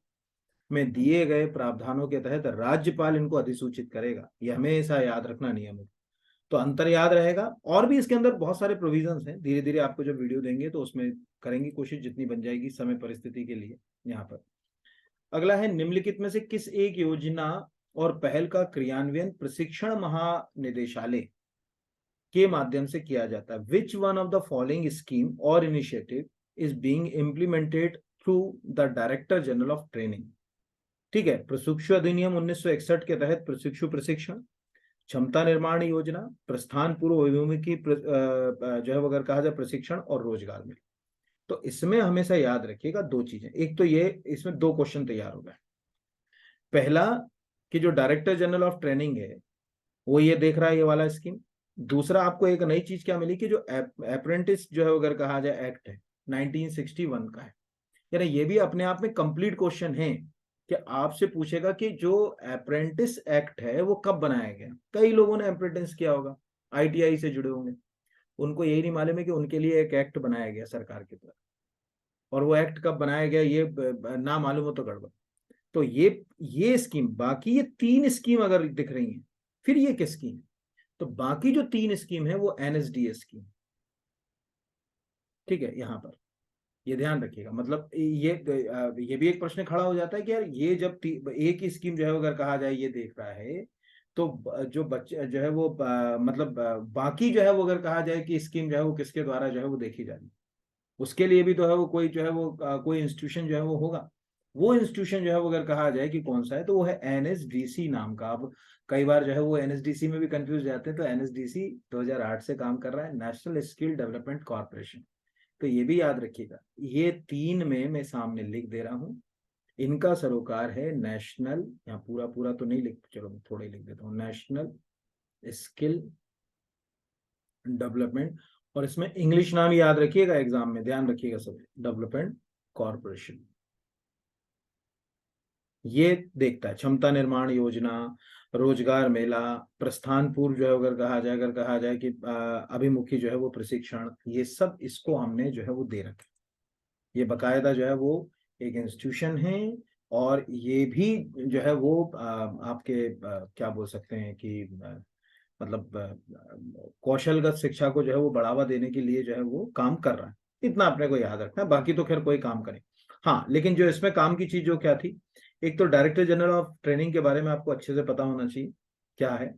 S1: में दिए गए प्रावधानों के तहत राज्यपाल इनको अधिसूचित करेगा। ये हमेशा याद रखना नियम है। तो अंतर याद रहेगा। और भी इसके अंदर बहुत सारे प्रोविजंस हैं, धीरे धीरे आपको जब वीडियो देंगे तो उसमें करेंगे कोशिश जितनी बन जाएगी समय परिस्थिति के लिए। यहाँ पर अगला है, निम्नलिखित में से किस एक योजना और पहल का क्रियान्वयन प्रशिक्षण महानिदेशालय के माध्यम से किया जाता है। Which one of the following scheme और initiative is being implemented through the director general of training. ठीक है, प्रशिक्षु अधिनियम 1961 के तहत प्रशिक्षु प्रशिक्षण, क्षमता निर्माण योजना, प्रस्थान पूर्व अभिमुखी जो है अगर कहा जाए प्रशिक्षण, और रोजगार मिल। तो इसमें हमेशा याद रखिएगा 2 चीजें। एक तो ये, इसमें 2 क्वेश्चन तैयार हो गए। पहला कि जो डायरेक्टर जनरल ऑफ ट्रेनिंग है वो ये देख रहा है ये वाला स्कीम। दूसरा आपको एक नई चीज क्या मिली कि जो अप्रेंटिस जो है अगर कहा जाए एक्ट है 1961 का है, यानी ये भी अपने आप में कंप्लीट क्वेश्चन है कि आपसे पूछेगा कि जो अप्रेंटिस एक्ट है वो कब बनाया गया। कई लोगों ने अप्रेंटिस किया होगा, आईटीआई से जुड़े होंगे, उनको यही नहीं मालूम है कि उनके लिए एक एक्ट बनाया गया सरकार की तरफ, और वो एक्ट कब बनाया गया ये ना मालूम हो तो गड़बड़। तो ये स्कीम, बाकी ये 3 स्कीम अगर दिख रही हैं, फिर ये किस स्कीम, तो बाकी जो 3 स्कीम है वो एनएसडीएस स्कीम। ठीक है, यहाँ पर ये ध्यान रखिएगा। मतलब ये भी एक प्रश्न खड़ा हो जाता है कि यार ये जब एक ही स्कीम जो है अगर कहा जाए ये देख रहा है, तो जो बच्चे जो है वो मतलब बाकी जो है वो अगर कहा जाए कि स्कीम जो है वो किसके द्वारा जो है वो देखी जा रही है, उसके लिए भी तो है वो कोई जो है वो कोई इंस्टीट्यूशन जो है वो होगा। वो इंस्टीट्यूशन जो है वो अगर कहा जाए कि कौन सा है तो वो है एनएसडीसी नाम का। अब कई बार जो है वो एनएसडीसी में भी कंफ्यूज जाते हैं, तो एनएसडीसी 2008 से काम कर रहा है, नेशनल स्किल डेवलपमेंट कॉर्पोरेशन। तो ये भी याद रखिएगा, ये 3 में मैं सामने लिख दे रहा हूं। इनका सरोकार है नेशनल, यहाँ पूरा पूरा तो नहीं लिख, चलो मैं थोड़ा ही लिख देता हूँ, नेशनल स्किल डेवलपमेंट, और इसमें इंग्लिश नाम याद रखिएगा, एग्जाम में ध्यान रखिएगा सब, डेवलपमेंट कॉर्पोरेशन। ये देखता है क्षमता निर्माण योजना, रोजगार मेला, प्रस्थान पूर्व जो है अगर कहा जाए कि अभिमुखी जो है वो प्रशिक्षण, ये सब इसको हमने जो है वो दे रखा। ये बकायदा जो है वो एक इंस्टीट्यूशन है, और ये भी जो है वो आपके क्या बोल सकते हैं कि मतलब कौशलगत शिक्षा को जो है वो बढ़ावा देने के लिए जो है वो काम कर रहा है। इतना अपने को याद रखना है, बाकी तो खैर कोई काम करे। हाँ, लेकिन जो इसमें काम की चीज जो क्या थी, एक तो डायरेक्टर जनरल ऑफ ट्रेनिंग के बारे में आपको अच्छे से पता होना चाहिए क्या है।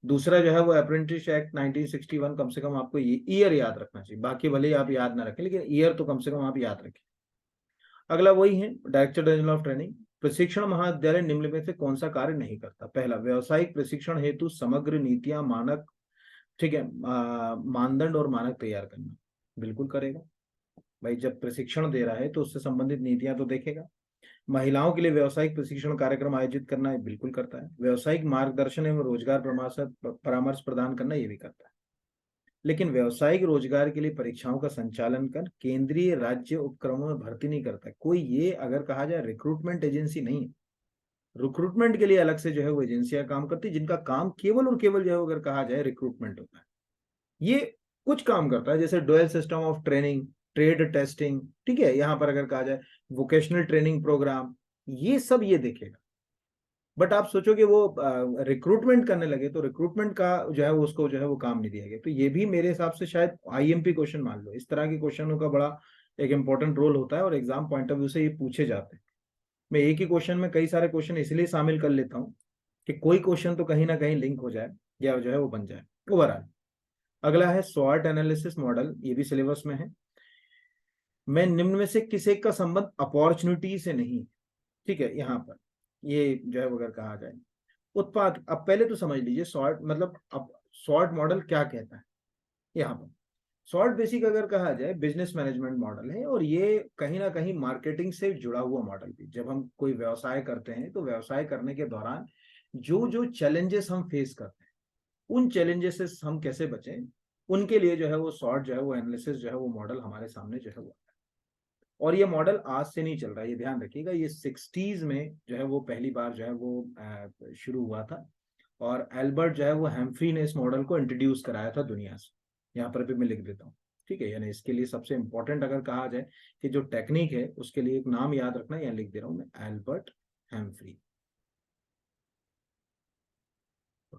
S1: दूसरा जो है वो अप्रेंटिस एक्ट 1961, कम से कम आपको ये ईयर याद रखना चाहिए, बाकी भले ही आप याद ना रखें लेकिन ईयर तो कम से कम आप याद रखें। अगला वही है, डायरेक्टर जनरल ऑफ ट्रेनिंग। प्रशिक्षण महाविद्यालय निम्न में से कौन सा कार्य नहीं करता। पहला, व्यवसायिक प्रशिक्षण हेतु समग्र नीतियां, मानक, ठीक है, मानदंड और मानक तैयार करना। बिल्कुल करेगा भाई, जब प्रशिक्षण दे रहा है तो उससे संबंधित नीतियां तो देखेगा। महिलाओं के लिए व्यवसायिक प्रशिक्षण कार्यक्रम आयोजित करना है, बिल्कुल करता है। व्यवसायिक मार्गदर्शन एवं रोजगार परामर्श प्रदान करना, ये भी करता है। लेकिन व्यवसायिक रोजगार के लिए परीक्षाओं का संचालन कर केंद्रीय राज्य उपक्रमों में भर्ती नहीं करता है। कोई ये अगर कहा जाए रिक्रूटमेंट एजेंसी नहीं है। रिक्रूटमेंट के लिए अलग से जो है वो एजेंसियां काम करती है, जिनका काम केवल और केवल जो है अगर कहा जाए रिक्रूटमेंट होता है। ये कुछ काम करता है जैसे dual system of training, trade testing, ठीक है, यहाँ पर अगर कहा जाए वोकेशनल ट्रेनिंग प्रोग्राम, ये सब ये देखेगा। बट आप सोचो कि वो रिक्रूटमेंट करने लगे तो रिक्रूटमेंट का जो है वो उसको जो है वो काम नहीं दिया गया। तो ये भी मेरे हिसाब से शायद आईएमपी क्वेश्चन मान लो, इस तरह के क्वेश्चनों का बड़ा एक इंपॉर्टेंट रोल होता है और एग्जाम पॉइंट ऑफ व्यू से ये पूछे जाते हैं। मैं एक ही क्वेश्चन में कई सारे क्वेश्चन इसलिए शामिल कर लेता हूँ कि कोई क्वेश्चन तो कहीं ना कहीं लिंक हो जाए या जो है वो बन जाए ओवरऑल। अगला है स्वॉट एनालिसिस मॉडल, ये भी सिलेबस में है। मैं निम्न में से किसी का संबंध अपॉर्चुनिटी से नहीं, ठीक है, यहाँ पर ये जो है वो अगर कहा जाए उत्पाद। अब पहले तो समझ लीजिए शॉर्ट मतलब अब शॉर्ट मॉडल क्या कहता है। यहाँ पर शॉर्ट बेसिक अगर कहा जाए बिजनेस मैनेजमेंट मॉडल है और ये कहीं ना कहीं मार्केटिंग से जुड़ा हुआ मॉडल भी। जब हम कोई व्यवसाय करते हैं तो व्यवसाय करने के दौरान जो जो चैलेंजेस हम फेस करते हैं उन चैलेंजेस से हम कैसे बचें, उनके लिए जो है वो शॉर्ट जो है वो एनालिसिस जो है वो मॉडल हमारे सामने जो है वो। और ये मॉडल आज से नहीं चल रहा है, ये ध्यान रखिएगा, ये 60s में जो है वो पहली बार जो है वो शुरू हुआ था। और एल्बर्ट जो है वो हैम्फ्री ने इस मॉडल को इंट्रोड्यूस कराया था दुनिया से। यहाँ पर भी मैं लिख देता हूँ, ठीक है। यानी इसके लिए सबसे इंपॉर्टेंट अगर कहा जाए कि जो टेक्निक है उसके लिए एक नाम याद रखना, यहाँ लिख दे रहा हूँ मैं, एल्बर्ट हैम्फ्री।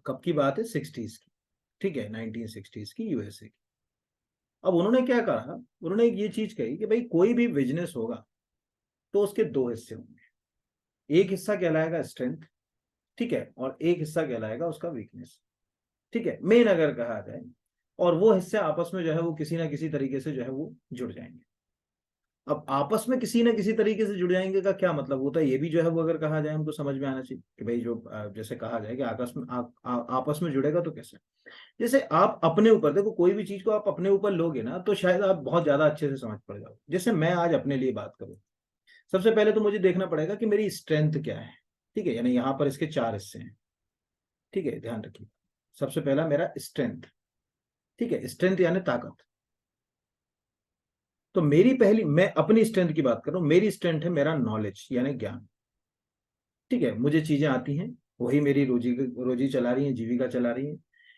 S1: कब की बात है? 60s की, ठीक है, 1960s की, यूएसए की। अब उन्होंने क्या कहा, उन्होंने एक ये चीज कही कि भाई कोई भी बिजनेस होगा तो उसके दो हिस्से होंगे। एक हिस्सा कहलाएगा स्ट्रेंथ, ठीक है, और एक हिस्सा कहलाएगा उसका वीकनेस, ठीक है, मेन अगर कहा जाए। और वो हिस्से आपस में जो है वो किसी ना किसी तरीके से जो है वो जुड़ जाएंगे। अब आपस में किसी ना किसी तरीके से जुड़ जाएंगे का क्या मतलब होता है, ये भी जो है वो अगर कहा जाए हमको समझ में आना चाहिए कि भाई जो जैसे कहा जाए कि आपस में आपस में जुड़ेगा तो कैसे। जैसे आप अपने ऊपर देखो, कोई भी चीज को आप अपने ऊपर लोगे ना तो शायद आप बहुत ज्यादा अच्छे से समझ पड़ जाओ। जैसे मैं आज अपने लिए बात करूं, सबसे पहले तो मुझे देखना पड़ेगा कि मेरी स्ट्रेंथ क्या है, ठीक है। यानी यहाँ पर इसके चार हिस्से हैं, ठीक है, ध्यान रखिए। सबसे पहला मेरा स्ट्रेंथ, ठीक है, स्ट्रेंथ यानी ताकत। तो मेरी पहली, मैं अपनी स्ट्रेंथ की बात कर रहा हूं, मेरी स्ट्रेंथ है मेरा नॉलेज यानी ज्ञान, ठीक है। मुझे चीजें आती हैं, वही मेरी रोजी रोजी चला रही है, जीविका चला रही है।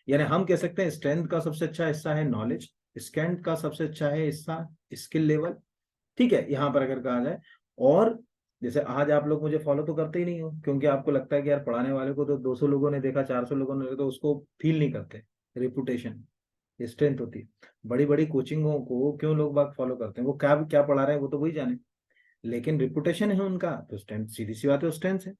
S1: यानी हम कह सकते हैं स्ट्रेंथ का सबसे अच्छा हिस्सा है नॉलेज, स्ट्रेंथ का सबसे अच्छा है हिस्सा स्किल लेवल, ठीक है, यहाँ पर अगर कहा जाए। और जैसे आज आप लोग मुझे फॉलो तो करते ही नहीं हो क्योंकि आपको लगता है कि यार पढ़ाने वाले को तो 200 लोगों ने देखा, 400 लोगों ने देखा, तो उसको फील नहीं करते। रेपुटेशन स्ट्रेंथ होती है। बड़ी बड़ी कोचिंगों को क्यों लोग बाग फॉलो करते हैं, वो क्या क्या पढ़ा रहे हैं वो तो वही जाने, लेकिन रेपुटेशन है उनका तो स्ट्रेंथ, सीधी सी बात है, स्ट्रेंथ है।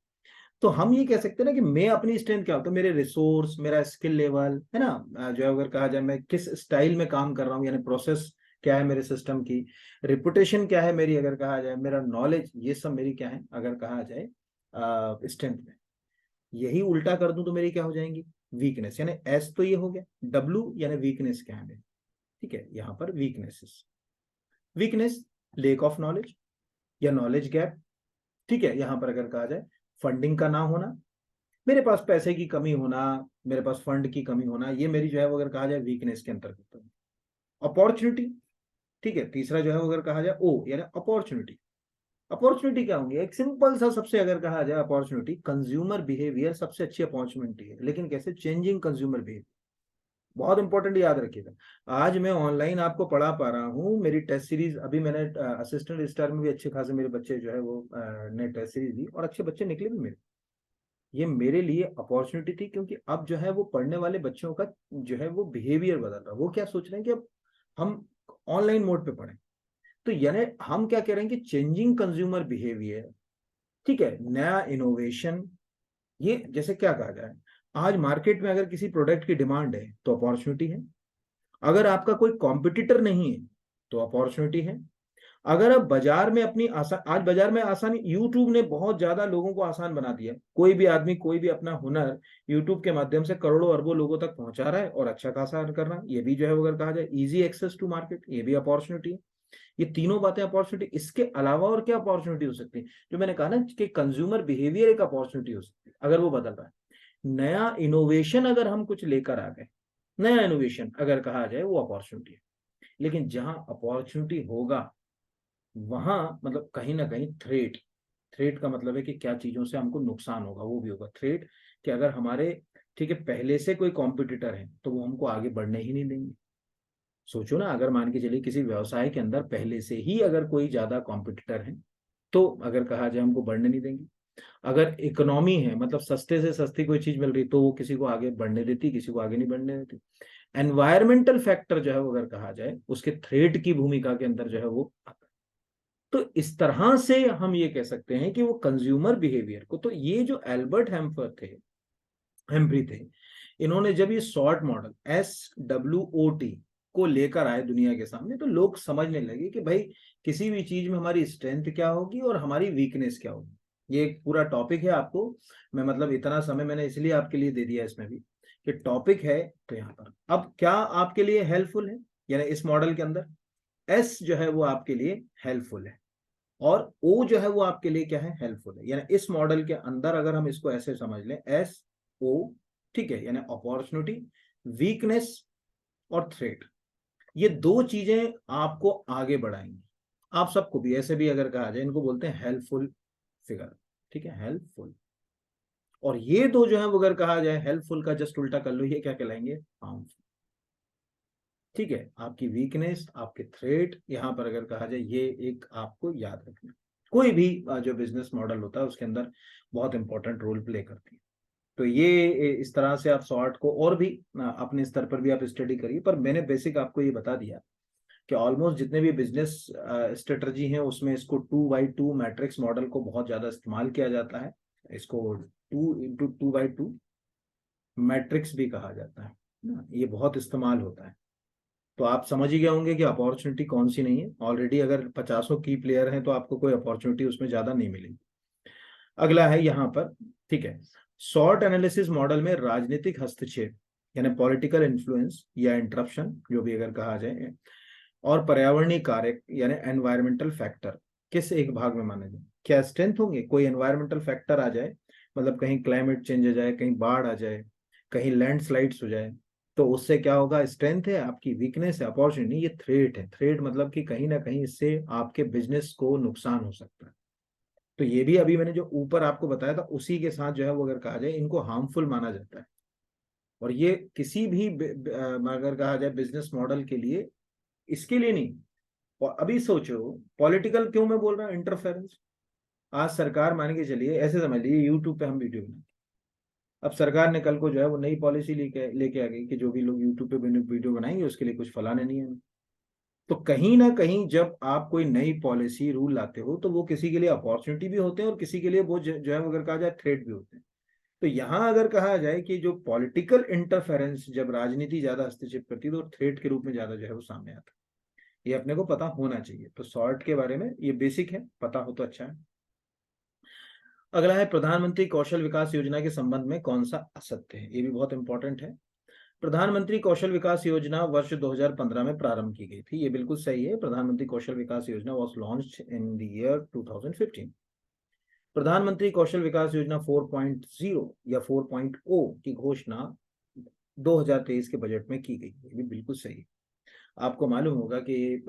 S1: तो हम ये कह सकते हैं ना कि मैं अपनी स्ट्रेंथ क्या होता है, मेरे रिसोर्स, मेरा स्किल लेवल है ना, जो है अगर कहा जाए मैं किस स्टाइल में काम कर रहा हूँ यानी प्रोसेस क्या है मेरे सिस्टम की, रिपुटेशन क्या है मेरी अगर कहा जाए, मेरा नॉलेज, ये सब मेरी क्या है अगर कहा जाए स्ट्रेंथ में। यही उल्टा कर दूं तो मेरी क्या हो जाएंगी, वीकनेस। यानी एस तो ये हो गया, डब्ल्यू यानी वीकनेस क्या है मेरी, ठीक है। यहाँ पर weaknesses, weakness lake of knowledge या नॉलेज गैप, ठीक है। यहाँ पर अगर कहा जाए फंडिंग का ना होना, मेरे पास पैसे की कमी होना, मेरे पास फंड की कमी होना, ये मेरी जो है वो अगर कहा जाए वीकनेस के अंतर्गत। अपॉर्चुनिटी, ठीक है, तीसरा जो है वो अगर कहा जाए ओ यानी अपॉर्चुनिटी। अपॉर्चुनिटी क्या होंगी, एक सिंपल सा सबसे अगर कहा जाए अपॉर्चुनिटी, कंज्यूमर बिहेवियर सबसे अच्छी अपॉर्चुनिटी है, लेकिन कैसे, चेंजिंग कंज्यूमर बिहेवियर, बहुत इंपॉर्टेंट याद रखिएगा। आज मैं ऑनलाइन आपको पढ़ा पा रहा हूँ, मेरी टेस्ट सीरीज अभी मैंने असिस्टेंट स्टार में भी अच्छे खासे मेरे बच्चे जो है वो ने टेस्ट सीरीज दी और अच्छे बच्चे निकले भी मेरे। ये मेरे लिए अपॉर्चुनिटी थी क्योंकि अब जो है वो पढ़ने वाले बच्चों का जो है वो बिहेवियर बदल रहा है। वो क्या सोच रहे हैं कि अब हम ऑनलाइन मोड पे पढ़ें। तो यानी हम क्या कह रहे हैं कि चेंजिंग कंज्यूमर बिहेवियर, ठीक है, नया इनोवेशन। ये जैसे क्या कहा जाए, आज मार्केट में अगर किसी प्रोडक्ट की डिमांड है तो अपॉर्चुनिटी है। अगर आपका कोई कॉम्पिटिटर नहीं है तो अपॉर्चुनिटी है। अगर आप बाजार में अपनी आसान, आज बाजार में आसानी, यूट्यूब ने बहुत ज्यादा लोगों को आसान बना दिया। कोई भी आदमी कोई भी अपना हुनर यूट्यूब के माध्यम से करोड़ों अरबों लोगों तक पहुंचा रहा है और अच्छा खासा अर्न कर रहा है। ये भी जो है अगर कहा जाए इजी एक्सेस टू मार्केट, ये भी अपॉर्चुनिटी है। ये तीनों बातें अपॉर्चुनिटी, इसके अलावा और क्या अपॉर्चुनिटी हो सकती है, जो मैंने कहा ना कि कंज्यूमर बिहेवियर एक अपॉर्चुनिटी हो सकती है अगर वो बदल रहा है। नया इनोवेशन अगर हम कुछ लेकर आ गए, नया इनोवेशन अगर कहा जाए वो अपॉर्चुनिटी है। लेकिन जहां अपॉर्चुनिटी होगा वहां मतलब कहीं ना कहीं थ्रेट, थ्रेट का मतलब है कि क्या चीजों से हमको नुकसान होगा, वो भी होगा थ्रेट। कि अगर हमारे, ठीक है, पहले से कोई कॉम्पिटिटर है तो वो हमको आगे बढ़ने ही नहीं देंगे। सोचो ना, अगर मान के चलिए किसी व्यवसाय के अंदर पहले से ही अगर कोई ज्यादा कॉम्पिटिटर है तो अगर कहा जाए हमको बढ़ने नहीं देंगे। अगर इकोनॉमी है, मतलब सस्ते से सस्ती कोई चीज मिल रही, तो वो किसी को आगे बढ़ने देती, किसी को आगे नहीं बढ़ने देती। एनवायरमेंटल फैक्टर जो है वो अगर कहा जाए, उसके थ्रेट की भूमिका के अंदर जो है वो आता है। तो इस तरह से हम ये कह सकते हैं कि वो कंज्यूमर बिहेवियर को, तो ये जो एल्बर्ट हेम्फ्री थे, इन्होंने जब ये सॉर्ट मॉडल SWOT को लेकर आए दुनिया के सामने, तो लोग समझने लगे कि भाई किसी भी चीज में हमारी स्ट्रेंथ क्या होगी और हमारी वीकनेस क्या होगी। ये एक पूरा टॉपिक है आपको, मैं मतलब इतना समय मैंने इसलिए आपके लिए दे दिया इसमें भी कि टॉपिक है। तो यहाँ पर अब क्या आपके लिए हेल्पफुल है, यानी इस मॉडल के अंदर S जो है वो आपके लिए हेल्पफुल है, और O जो है वो आपके लिए क्या है, हेल्पफुल है। यानी इस मॉडल के अंदर अगर हम इसको ऐसे समझ लें, SO, ठीक है, यानी अपॉर्चुनिटी, वीकनेस और थ्रेट, ये दो चीजें आपको आगे बढ़ाएंगी। आप सबको भी ऐसे भी अगर कहा जाए, इनको बोलते हैं हेल्पफुल फिगर, ठीक है, हेल्पफुल। और ये दो जो है वो अगर कहा जाए, हेल्पफुल का जस्ट उल्टा कर लो, ये क्या कहलाएंगे, हार्मफुल। ठीक है, आपकी वीकनेस, आपके थ्रेट, यहां पर अगर कहा जाए, ये एक आपको याद रखना। कोई भी जो बिजनेस मॉडल होता है उसके अंदर बहुत इंपॉर्टेंट रोल प्ले करती है। तो ये इस तरह से आप सॉर्ट को और भी अपने स्तर पर भी आप स्टडी करिए, पर मैंने बेसिक आपको ये बता दिया कि ऑलमोस्ट जितने भी बिजनेस स्ट्रेटजी हैं उसमें इसको 2x2 मैट्रिक्स मॉडल को बहुत ज्यादा इस्तेमाल किया जाता है। इसको 2x2 मैट्रिक्स भी कहा जाता है ना, ये बहुत इस्तेमाल होता है। तो आप समझ ही गए होंगे कि अपॉर्चुनिटी कौन सी नहीं है। ऑलरेडी अगर 50 की प्लेयर हैं तो आपको कोई अपॉर्चुनिटी उसमें ज्यादा नहीं मिलेगी। अगला है यहाँ पर, ठीक है, शॉर्ट एनालिसिस मॉडल में राजनीतिक हस्तक्षेप, यानी पॉलिटिकल इन्फ्लुएंस या इंटरप्शन जो भी अगर कहा जाए, और पर्यावरणीय कारक यानी एनवायरमेंटल फैक्टर किस एक भाग में माने जाए, क्या स्ट्रेंथ होंगे। कोई एनवायरमेंटल फैक्टर आ जाए, मतलब कहीं क्लाइमेट चेंज हो जाए, कहीं बाढ़ आ जाए, कहीं लैंडस्लाइड्स हो जाए, तो उससे क्या होगा, स्ट्रेंथ है आपकी, वीकनेस है, अपॉर्चुनिटी, ये थ्रेट है। थ्रेट मतलब कि कहीं ना कहीं इससे आपके बिजनेस को नुकसान हो सकता है। तो ये भी अभी मैंने जो ऊपर आपको बताया था उसी के साथ जो है वो अगर कहा जाए, इनको हार्मफुल माना जाता है। और ये किसी भी अगर कहा जाए बिजनेस मॉडल के लिए, इसके लिए नहीं। और अभी सोचो, पॉलिटिकल क्यों मैं बोल रहा हूँ, इंटरफेरेंस। आज सरकार मान के चलिए, ऐसे समझ लीजिए यूट्यूब पे हम वीडियो बनाते, अब सरकार ने कल को जो है वो नई पॉलिसी लेके लेके आ गई कि जो भी लोग यूट्यूब पे वीडियो बनाएंगे उसके लिए कुछ फलाने नहीं है। तो कहीं ना कहीं जब आप कोई नई पॉलिसी रूल लाते हो, तो वो किसी के लिए अपॉर्चुनिटी भी होते हैं और किसी के लिए वो जो है अगर कहा जाए थ्रेट भी होते हैं। तो यहाँ अगर कहा जाए कि जो पॉलिटिकल इंटरफेरेंस, जब राजनीति ज्यादा हस्तक्षेप करती है, तो थ्रेट के रूप में ज्यादा जो है वो सामने आता है। ये अपने को पता होना चाहिए। तो शॉर्ट के बारे में ये बेसिक है, पता हो तो अच्छा है। अगला है, प्रधानमंत्री कौशल विकास योजना के संबंध में कौन सा असत्य है, ये भी बहुत इंपॉर्टेंट है। प्रधानमंत्री कौशल विकास योजना वर्ष 2015 में प्रारंभ की गई थी, ये बिल्कुल सही है। प्रधानमंत्री कौशल विकास योजना was launched in the year 2015। प्रधानमंत्री कौशल विकास योजना 4.0 या 4.0 की घोषणा 2023 के बजट में की गई, ये भी बिल्कुल सही है। आपको मालूम होगा कि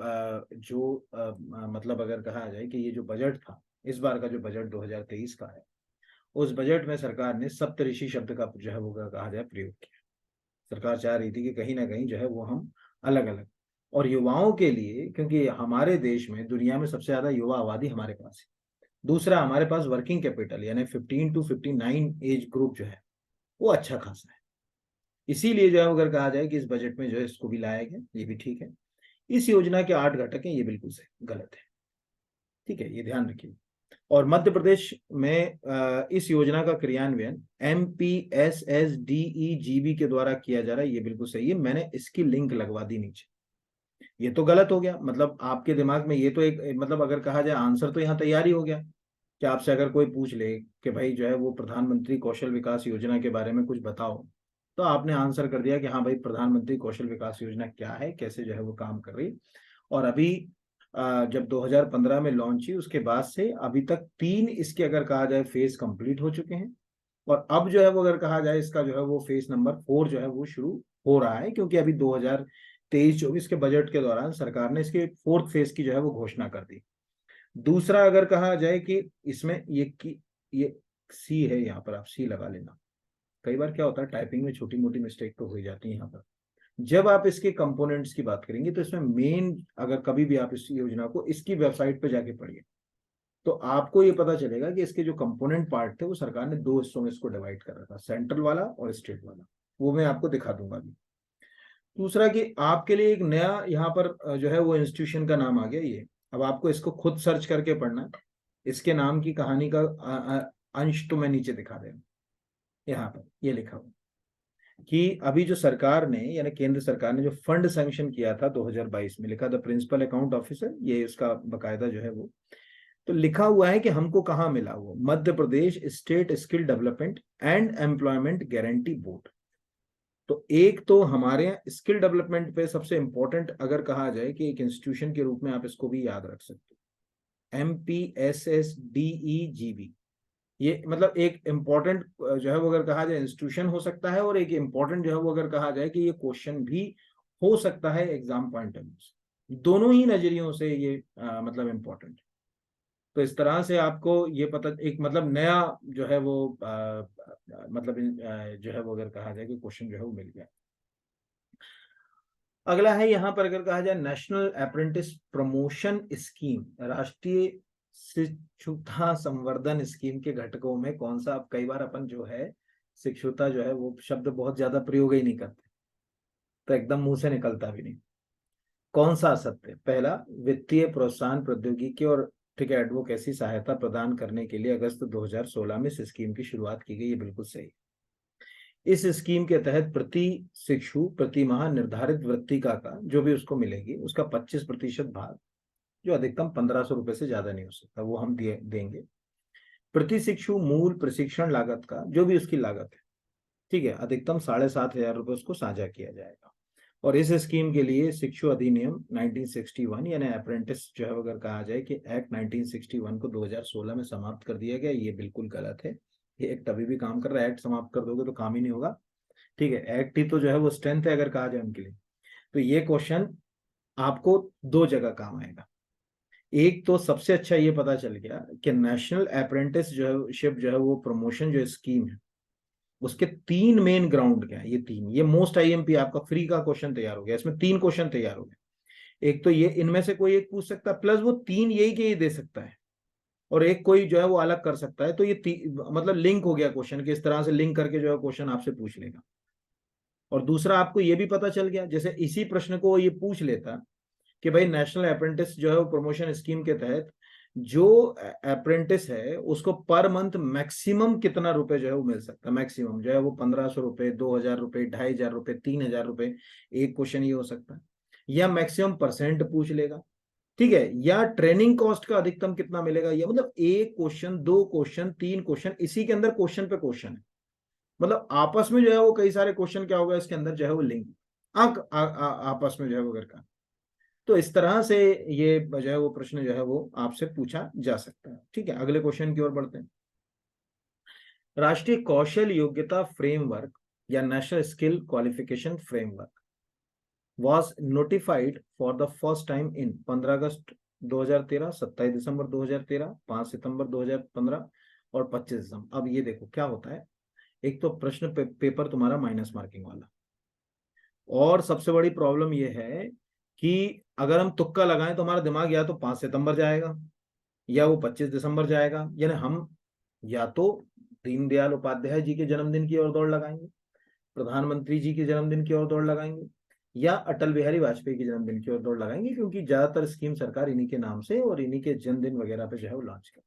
S1: मतलब अगर कहा जाए कि ये जो बजट था, इस बार का जो बजट 2023 का है, उस बजट में सरकार ने सप्तऋषि शब्द का जो है वो कहा जाए प्रयोग किया। सरकार चाह रही थी कि कहीं ना कहीं जो है वो हम अलग अलग, और युवाओं के लिए, क्योंकि हमारे देश में दुनिया में सबसे ज्यादा युवा आबादी हमारे पास है। दूसरा, हमारे पास वर्किंग कैपिटल यानी 15 to 59 एज ग्रुप जो है वो अच्छा खासा है। इसीलिए जो है अगर कहा जाए कि इस बजट में जो है इसको भी लाया गया, ये भी ठीक है। इस योजना के 8 घटक हैं, ये बिल्कुल सही गलत है, ठीक है, ये ध्यान रखिए। और मध्य प्रदेश में इस योजना का क्रियान्वयन MPSSDEGB के द्वारा किया जा रहा है, ये बिल्कुल सही है। मैंने इसकी लिंक लगवा दी नीचे। ये तो गलत हो गया, मतलब आपके दिमाग में ये तो एक, मतलब अगर कहा जाए आंसर तो यहाँ तैयार ही हो गया कि आपसे अगर कोई पूछ ले कि भाई जो है वो प्रधानमंत्री कौशल विकास योजना के बारे में कुछ बताओ, तो आपने आंसर कर दिया कि हाँ भाई, प्रधानमंत्री कौशल विकास योजना क्या है, कैसे जो है वो काम कर रही। और अभी जब 2015 में लॉन्च हुई, उसके बाद से अभी तक 3 इसके अगर कहा जाए फेज कंप्लीट हो चुके हैं। और अब जो है वो अगर कहा जाए इसका जो है वो फेज नंबर 4 जो है वो शुरू हो रहा है, क्योंकि अभी 2023-24 के बजट के दौरान सरकार ने इसके 4th फेज की जो है वो घोषणा कर दी। दूसरा, अगर कहा जाए कि इसमें ये सी है, यहाँ पर आप सी लगा लेना। कई बार क्या होता है, टाइपिंग में छोटी मोटी मिस्टेक तो हो ही जाती है यहाँ पर। जब आप इसके कंपोनेंट्स की बात करेंगे तो इसमें मेन, अगर कभी भी आप इस योजना को इसकी वेबसाइट पे जाके पढ़िए, तो आपको ये पता चलेगा कि इसके जो कंपोनेंट पार्ट थे वो सरकार ने दो हिस्सों में इसको डिवाइड कर रखा, सेंट्रल वाला और स्टेट वाला। वो मैं आपको दिखा दूंगा अभी। दूसरा कि आपके लिए एक नया यहाँ पर जो है वो इंस्टीट्यूशन का नाम आ गया ये। अब आपको इसको खुद सर्च करके पढ़ना है। इसके नाम की कहानी का अंश तो मैं नीचे दिखा दे रहा हूँ। यहाँ पर ये लिखा हुआ कि अभी जो सरकार ने यानी केंद्र सरकार ने जो फंड सैंक्शन किया था 2022 में, लिखा था प्रिंसिपल अकाउंट ऑफिसर, ये इसका बकायदा जो है वो, तो लिखा हुआ है कि हमको कहाँ मिला, वो Madhya Pradesh state skill development and employment guarantee board. तो एक तो हमारे यहाँ स्किल डेवलपमेंट पे सबसे इंपॉर्टेंट अगर कहा जाए कि एक इंस्टीट्यूशन के रूप में आप इसको भी याद रख सकते हो, MPSSDEGB। ये मतलब एक इंपॉर्टेंट जो है वो अगर कहा जाए इंस्टीट्यूशन हो सकता है, और एक इंपॉर्टेंट जो है वो अगर कहा जाए कि ये क्वेश्चन भी हो सकता है एग्जाम पॉइंट ऑफ व्यू से। दोनों ही नजरियों से ये मतलब इंपॉर्टेंट। तो इस तरह से आपको ये पता, एक मतलब नया जो है वो मतलब जो है वो अगर कहा जाए कि क्वेश्चन जो है वो मिल गया। अगला है यहाँ पर अगर कहा जाए नेशनल अप्रेंटिस प्रमोशन स्कीम, राष्ट्रीय शिक्षुता संवर्धन स्कीम के घटकों में कौन सा। अब कई बार अपन जो है शिक्षुता जो है वो शब्द बहुत ज्यादा प्रयोग ही नहीं करते, तो एकदम मुंह से निकलता भी नहीं। कौन सा सत्य। पहला, वित्तीय प्रोत्साहन प्रौद्योगिकी और ठीक है एडवोकेसी सहायता प्रदान करने के लिए अगस्त 2016 में इस स्कीम की शुरुआत की गई, ये बिल्कुल सही। इस स्कीम के तहत प्रति शिक्षु प्रति माह निर्धारित वृत्तिका का जो भी उसको मिलेगी उसका 25% भाग, जो अधिकतम 1500 रुपए से ज्यादा नहीं हो सकता, वो हम देंगे। प्रति शिक्षु मूल प्रशिक्षण लागत का जो भी उसकी लागत है, ठीक है, अधिकतम 7500 रुपए उसको साझा किया जाएगा। और इस स्कीम के लिए शिक्षु अधिनियम 1961 यानी अप्रेंटिस जो है अगर कहा जाए कि एक्ट 1961 को 2016 में समाप्त कर दिया गया, ये बिल्कुल गलत है। ये एक्ट अभी भी काम कर रहा है, एक्ट समाप्त कर दोगे तो काम ही नहीं होगा। ठीक है, एक्ट ही तो जो है वो स्ट्रेंथ है अगर कहा जाए उनके लिए। तो ये क्वेश्चन आपको दो जगह काम आएगा। एक तो सबसे अच्छा ये पता चल गया कि नेशनल अप्रेंटिस जो है शिप जो है वो प्रमोशन जो स्कीम है उसके तीन मेन ग्राउंड क्या है। ये तीन, ये मोस्ट आईएमपी आपका फ्री का क्वेश्चन तैयार हो गया, इसमें तीन क्वेश्चन तैयार हो गए। एक तो ये इनमें से कोई एक पूछ सकता है, प्लस वो तीन यही के ही दे सकता है, और एक कोई जो है वो अलग कर सकता है। तो ये मतलब लिंक हो गया क्वेश्चन के, इस तरह से लिंक करके जो है क्वेश्चन आपसे पूछ लेगा। और दूसरा आपको ये भी पता चल गया, जैसे इसी प्रश्न को ये पूछ लेता कि भाई नेशनल अप्रेंटिस जो है वो प्रमोशन स्कीम के तहत जो अप्रेंटिस है उसको पर मंथ मैक्सिमम कितना रुपए जो है वो मिल सकता है। मैक्सिमम जो है वो 1500 रुपए, 2000 रुपए, 2500 रुपए, 3000 रुपए। एक क्वेश्चन ये हो सकता है। या मैक्सिमम परसेंट पूछ लेगा, ठीक है, या ट्रेनिंग कॉस्ट का अधिकतम कितना मिलेगा। या मतलब एक क्वेश्चन, दो क्वेश्चन, तीन क्वेश्चन, इसी के अंदर क्वेश्चन पे क्वेश्चन है। मतलब आपस में जो है वो कई सारे क्वेश्चन क्या होगा इसके अंदर जो है वो लिंक आपस में जो है वो करका। तो इस तरह से ये जो है वो प्रश्न जो है वो आपसे पूछा जा सकता है। ठीक है, अगले क्वेश्चन की ओर बढ़ते हैं। राष्ट्रीय कौशल योग्यता फ्रेमवर्क या national skill qualification framework was notified for the first time in 15 अगस्त 2013, 27 दिसंबर 2013, 5 सितंबर 2015 और 25 दिसंबर। अब ये देखो क्या होता है, एक तो प्रश्न पेपर तुम्हारा माइनस मार्किंग वाला, और सबसे बड़ी प्रॉब्लम ये है कि अगर हम तुक्का लगाएं तो हमारा दिमाग या तो 5 सितंबर जाएगा या वो 25 दिसंबर जाएगा। यानी हम या तो दीनदयाल उपाध्याय जी के जन्मदिन की ओर दौड़ लगाएंगे, प्रधानमंत्री जी के जन्मदिन की ओर दौड़ लगाएंगे, या अटल बिहारी वाजपेयी के जन्मदिन की ओर दौड़ लगाएंगे, क्योंकि ज्यादातर स्कीम सरकार इन्हीं के नाम से और इन्हीं के जन्मदिन वगैरह पे जो है वो लॉन्च कर।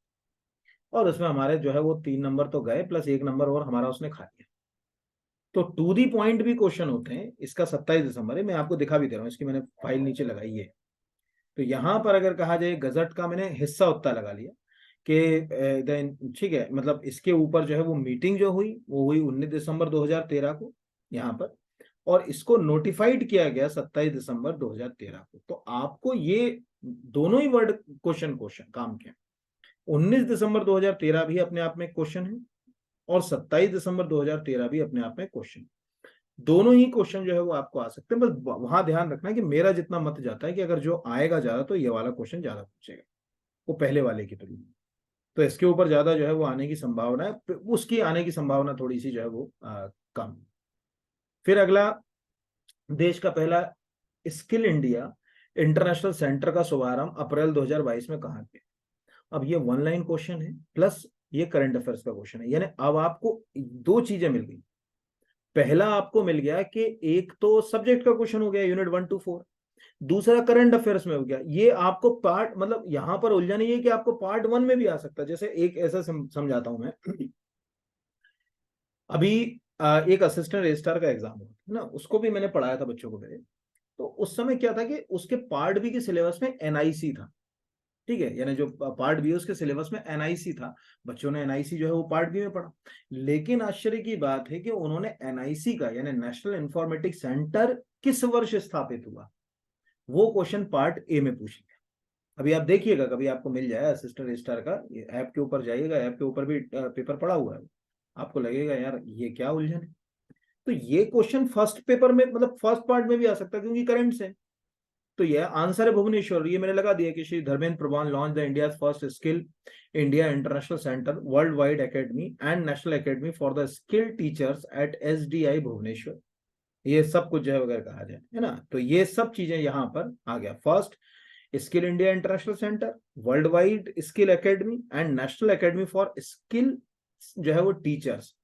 S1: और उसमें हमारे जो है वो 3 नंबर तो गए, प्लस 1 नंबर और हमारा उसने खा लिया। तो टू दी पॉइंट भी क्वेश्चन होते हैं। इसका 27 दिसंबर है, मैं आपको दिखा भी दे रहा हूँ, इसकी मैंने फाइल नीचे लगाई है। तो यहाँ पर अगर कहा जाए गजट का मैंने हिस्सा उतना लगा लिया कि ठीक है, मतलब इसके ऊपर जो है वो मीटिंग जो हुई वो हुई 19 दिसंबर 2013 को यहाँ पर, और इसको नोटिफाइड किया गया 27 दिसंबर 2013 को। तो आपको ये दोनों ही वर्ड क्वेश्चन क्वेश्चन काम के, 19 दिसंबर 2013 भी अपने आप में क्वेश्चन है और 27 दिसंबर 2013 भी अपने आप में क्वेश्चन। दोनों ही क्वेश्चन जो है वो आपको आ सकते हैं। बस वहां ध्यान रखना है कि मेरा जितना मत जाता है कि अगर जो आएगा ज्यादा तो ये वाला क्वेश्चन ज्यादा पूछेगा वो पहले वाले की तुलना में। तो इसके ऊपर ज्यादा जो है वो आने की संभावना है, उसकी आने की संभावना थोड़ी सी जो है वो कम। फिर अगला, देश का पहला स्किल इंडिया इंटरनेशनल सेंटर का शुभारंभ अप्रैल 2022 में कहाँ किया। अब ये 1 लाइन क्वेश्चन है प्लस ये करंट अफेयर्स का क्वेश्चन है, यानी अब आपको दो चीजें मिल गई। पहला आपको मिल गया कि एक तो सब्जेक्ट का क्वेश्चन हो गया यूनिट 1 to 4, दूसरा करंट अफेयर्स में हो गया। ये आपको पार्ट मतलब यहां पर उलझन ये है कि आपको पार्ट 1 में भी आ सकता है। जैसे एक ऐसा समझाता हूं मैं। अभी एक असिस्टेंट रजिस्ट्रार का एग्जाम हुआ है ना, उसको भी मैंने पढ़ाया था बच्चों को मेरे। तो उस समय क्या था कि उसके पार्ट बी के सिलेबस में एनआईसी था। ठीक है, यानी जो पार्ट बी उसके सिलेबस में एनआईसी था। बच्चों ने एनआईसी जो है वो पार्ट बी में पढ़ा। लेकिन आश्चर्य की बात है कि उन्होंने एनआईसी का यानी नेशनल इंफॉर्मेटिक्स सेंटर किस वर्ष स्थापित हुआ, वो क्वेश्चन पार्ट ए में पूछ लिया। अभी आप देखिएगा, कभी आपको मिल जाए असिस्टेंट रजिस्ट्रार का, ऐप के ऊपर जाइएगा, ऐप के ऊपर भी पेपर पड़ा हुआ है, आपको लगेगा यार ये क्या उलझन है। तो ये क्वेश्चन फर्स्ट पेपर में मतलब फर्स्ट पार्ट में भी आ सकता है क्योंकि करंट से। तो ये आंसर है भुवनेश्वर। ये मैंने लगा दिया कि Shri Dharmendra Pradhan launch the India first skill India international centre world wide academy and national academy for the skill teachers at SDI Bhubaneswar. ये सब कुछ जो है वगैरह कहा जाए, है ना। तो ये सब चीजें यहाँ पर आ गया। First skill India international centre, world wide skill academy and national academy for skill जो है वो टीचर्स,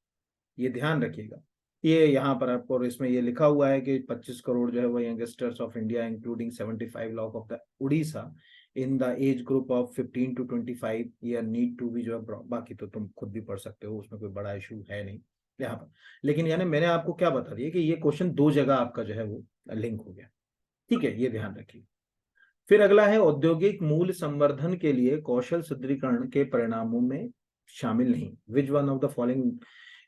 S1: ये ध्यान रखिएगा। ये यहाँ पर आपको इसमें ये लिखा हुआ है कि 25 करोड़ जो है वो youngsters of India including 75 lakh of the Orissa in the age group of 15 to 25 year need to be जो है, बाकी तो तुम खुद भी पढ़ सकते हो, उसमें कोई बड़ा इशू है नहीं यहाँ पर। लेकिन यानी मैंने आपको क्या बता दिया कि ये क्वेश्चन दो जगह आपका जो है वो लिंक हो गया। ठीक है, ये ध्यान रखिए। फिर अगला है औद्योगिक मूल्य संवर्धन के लिए कौशल सुदृढ़ीकरण के परिणामों में शामिल नहीं। विच one of the following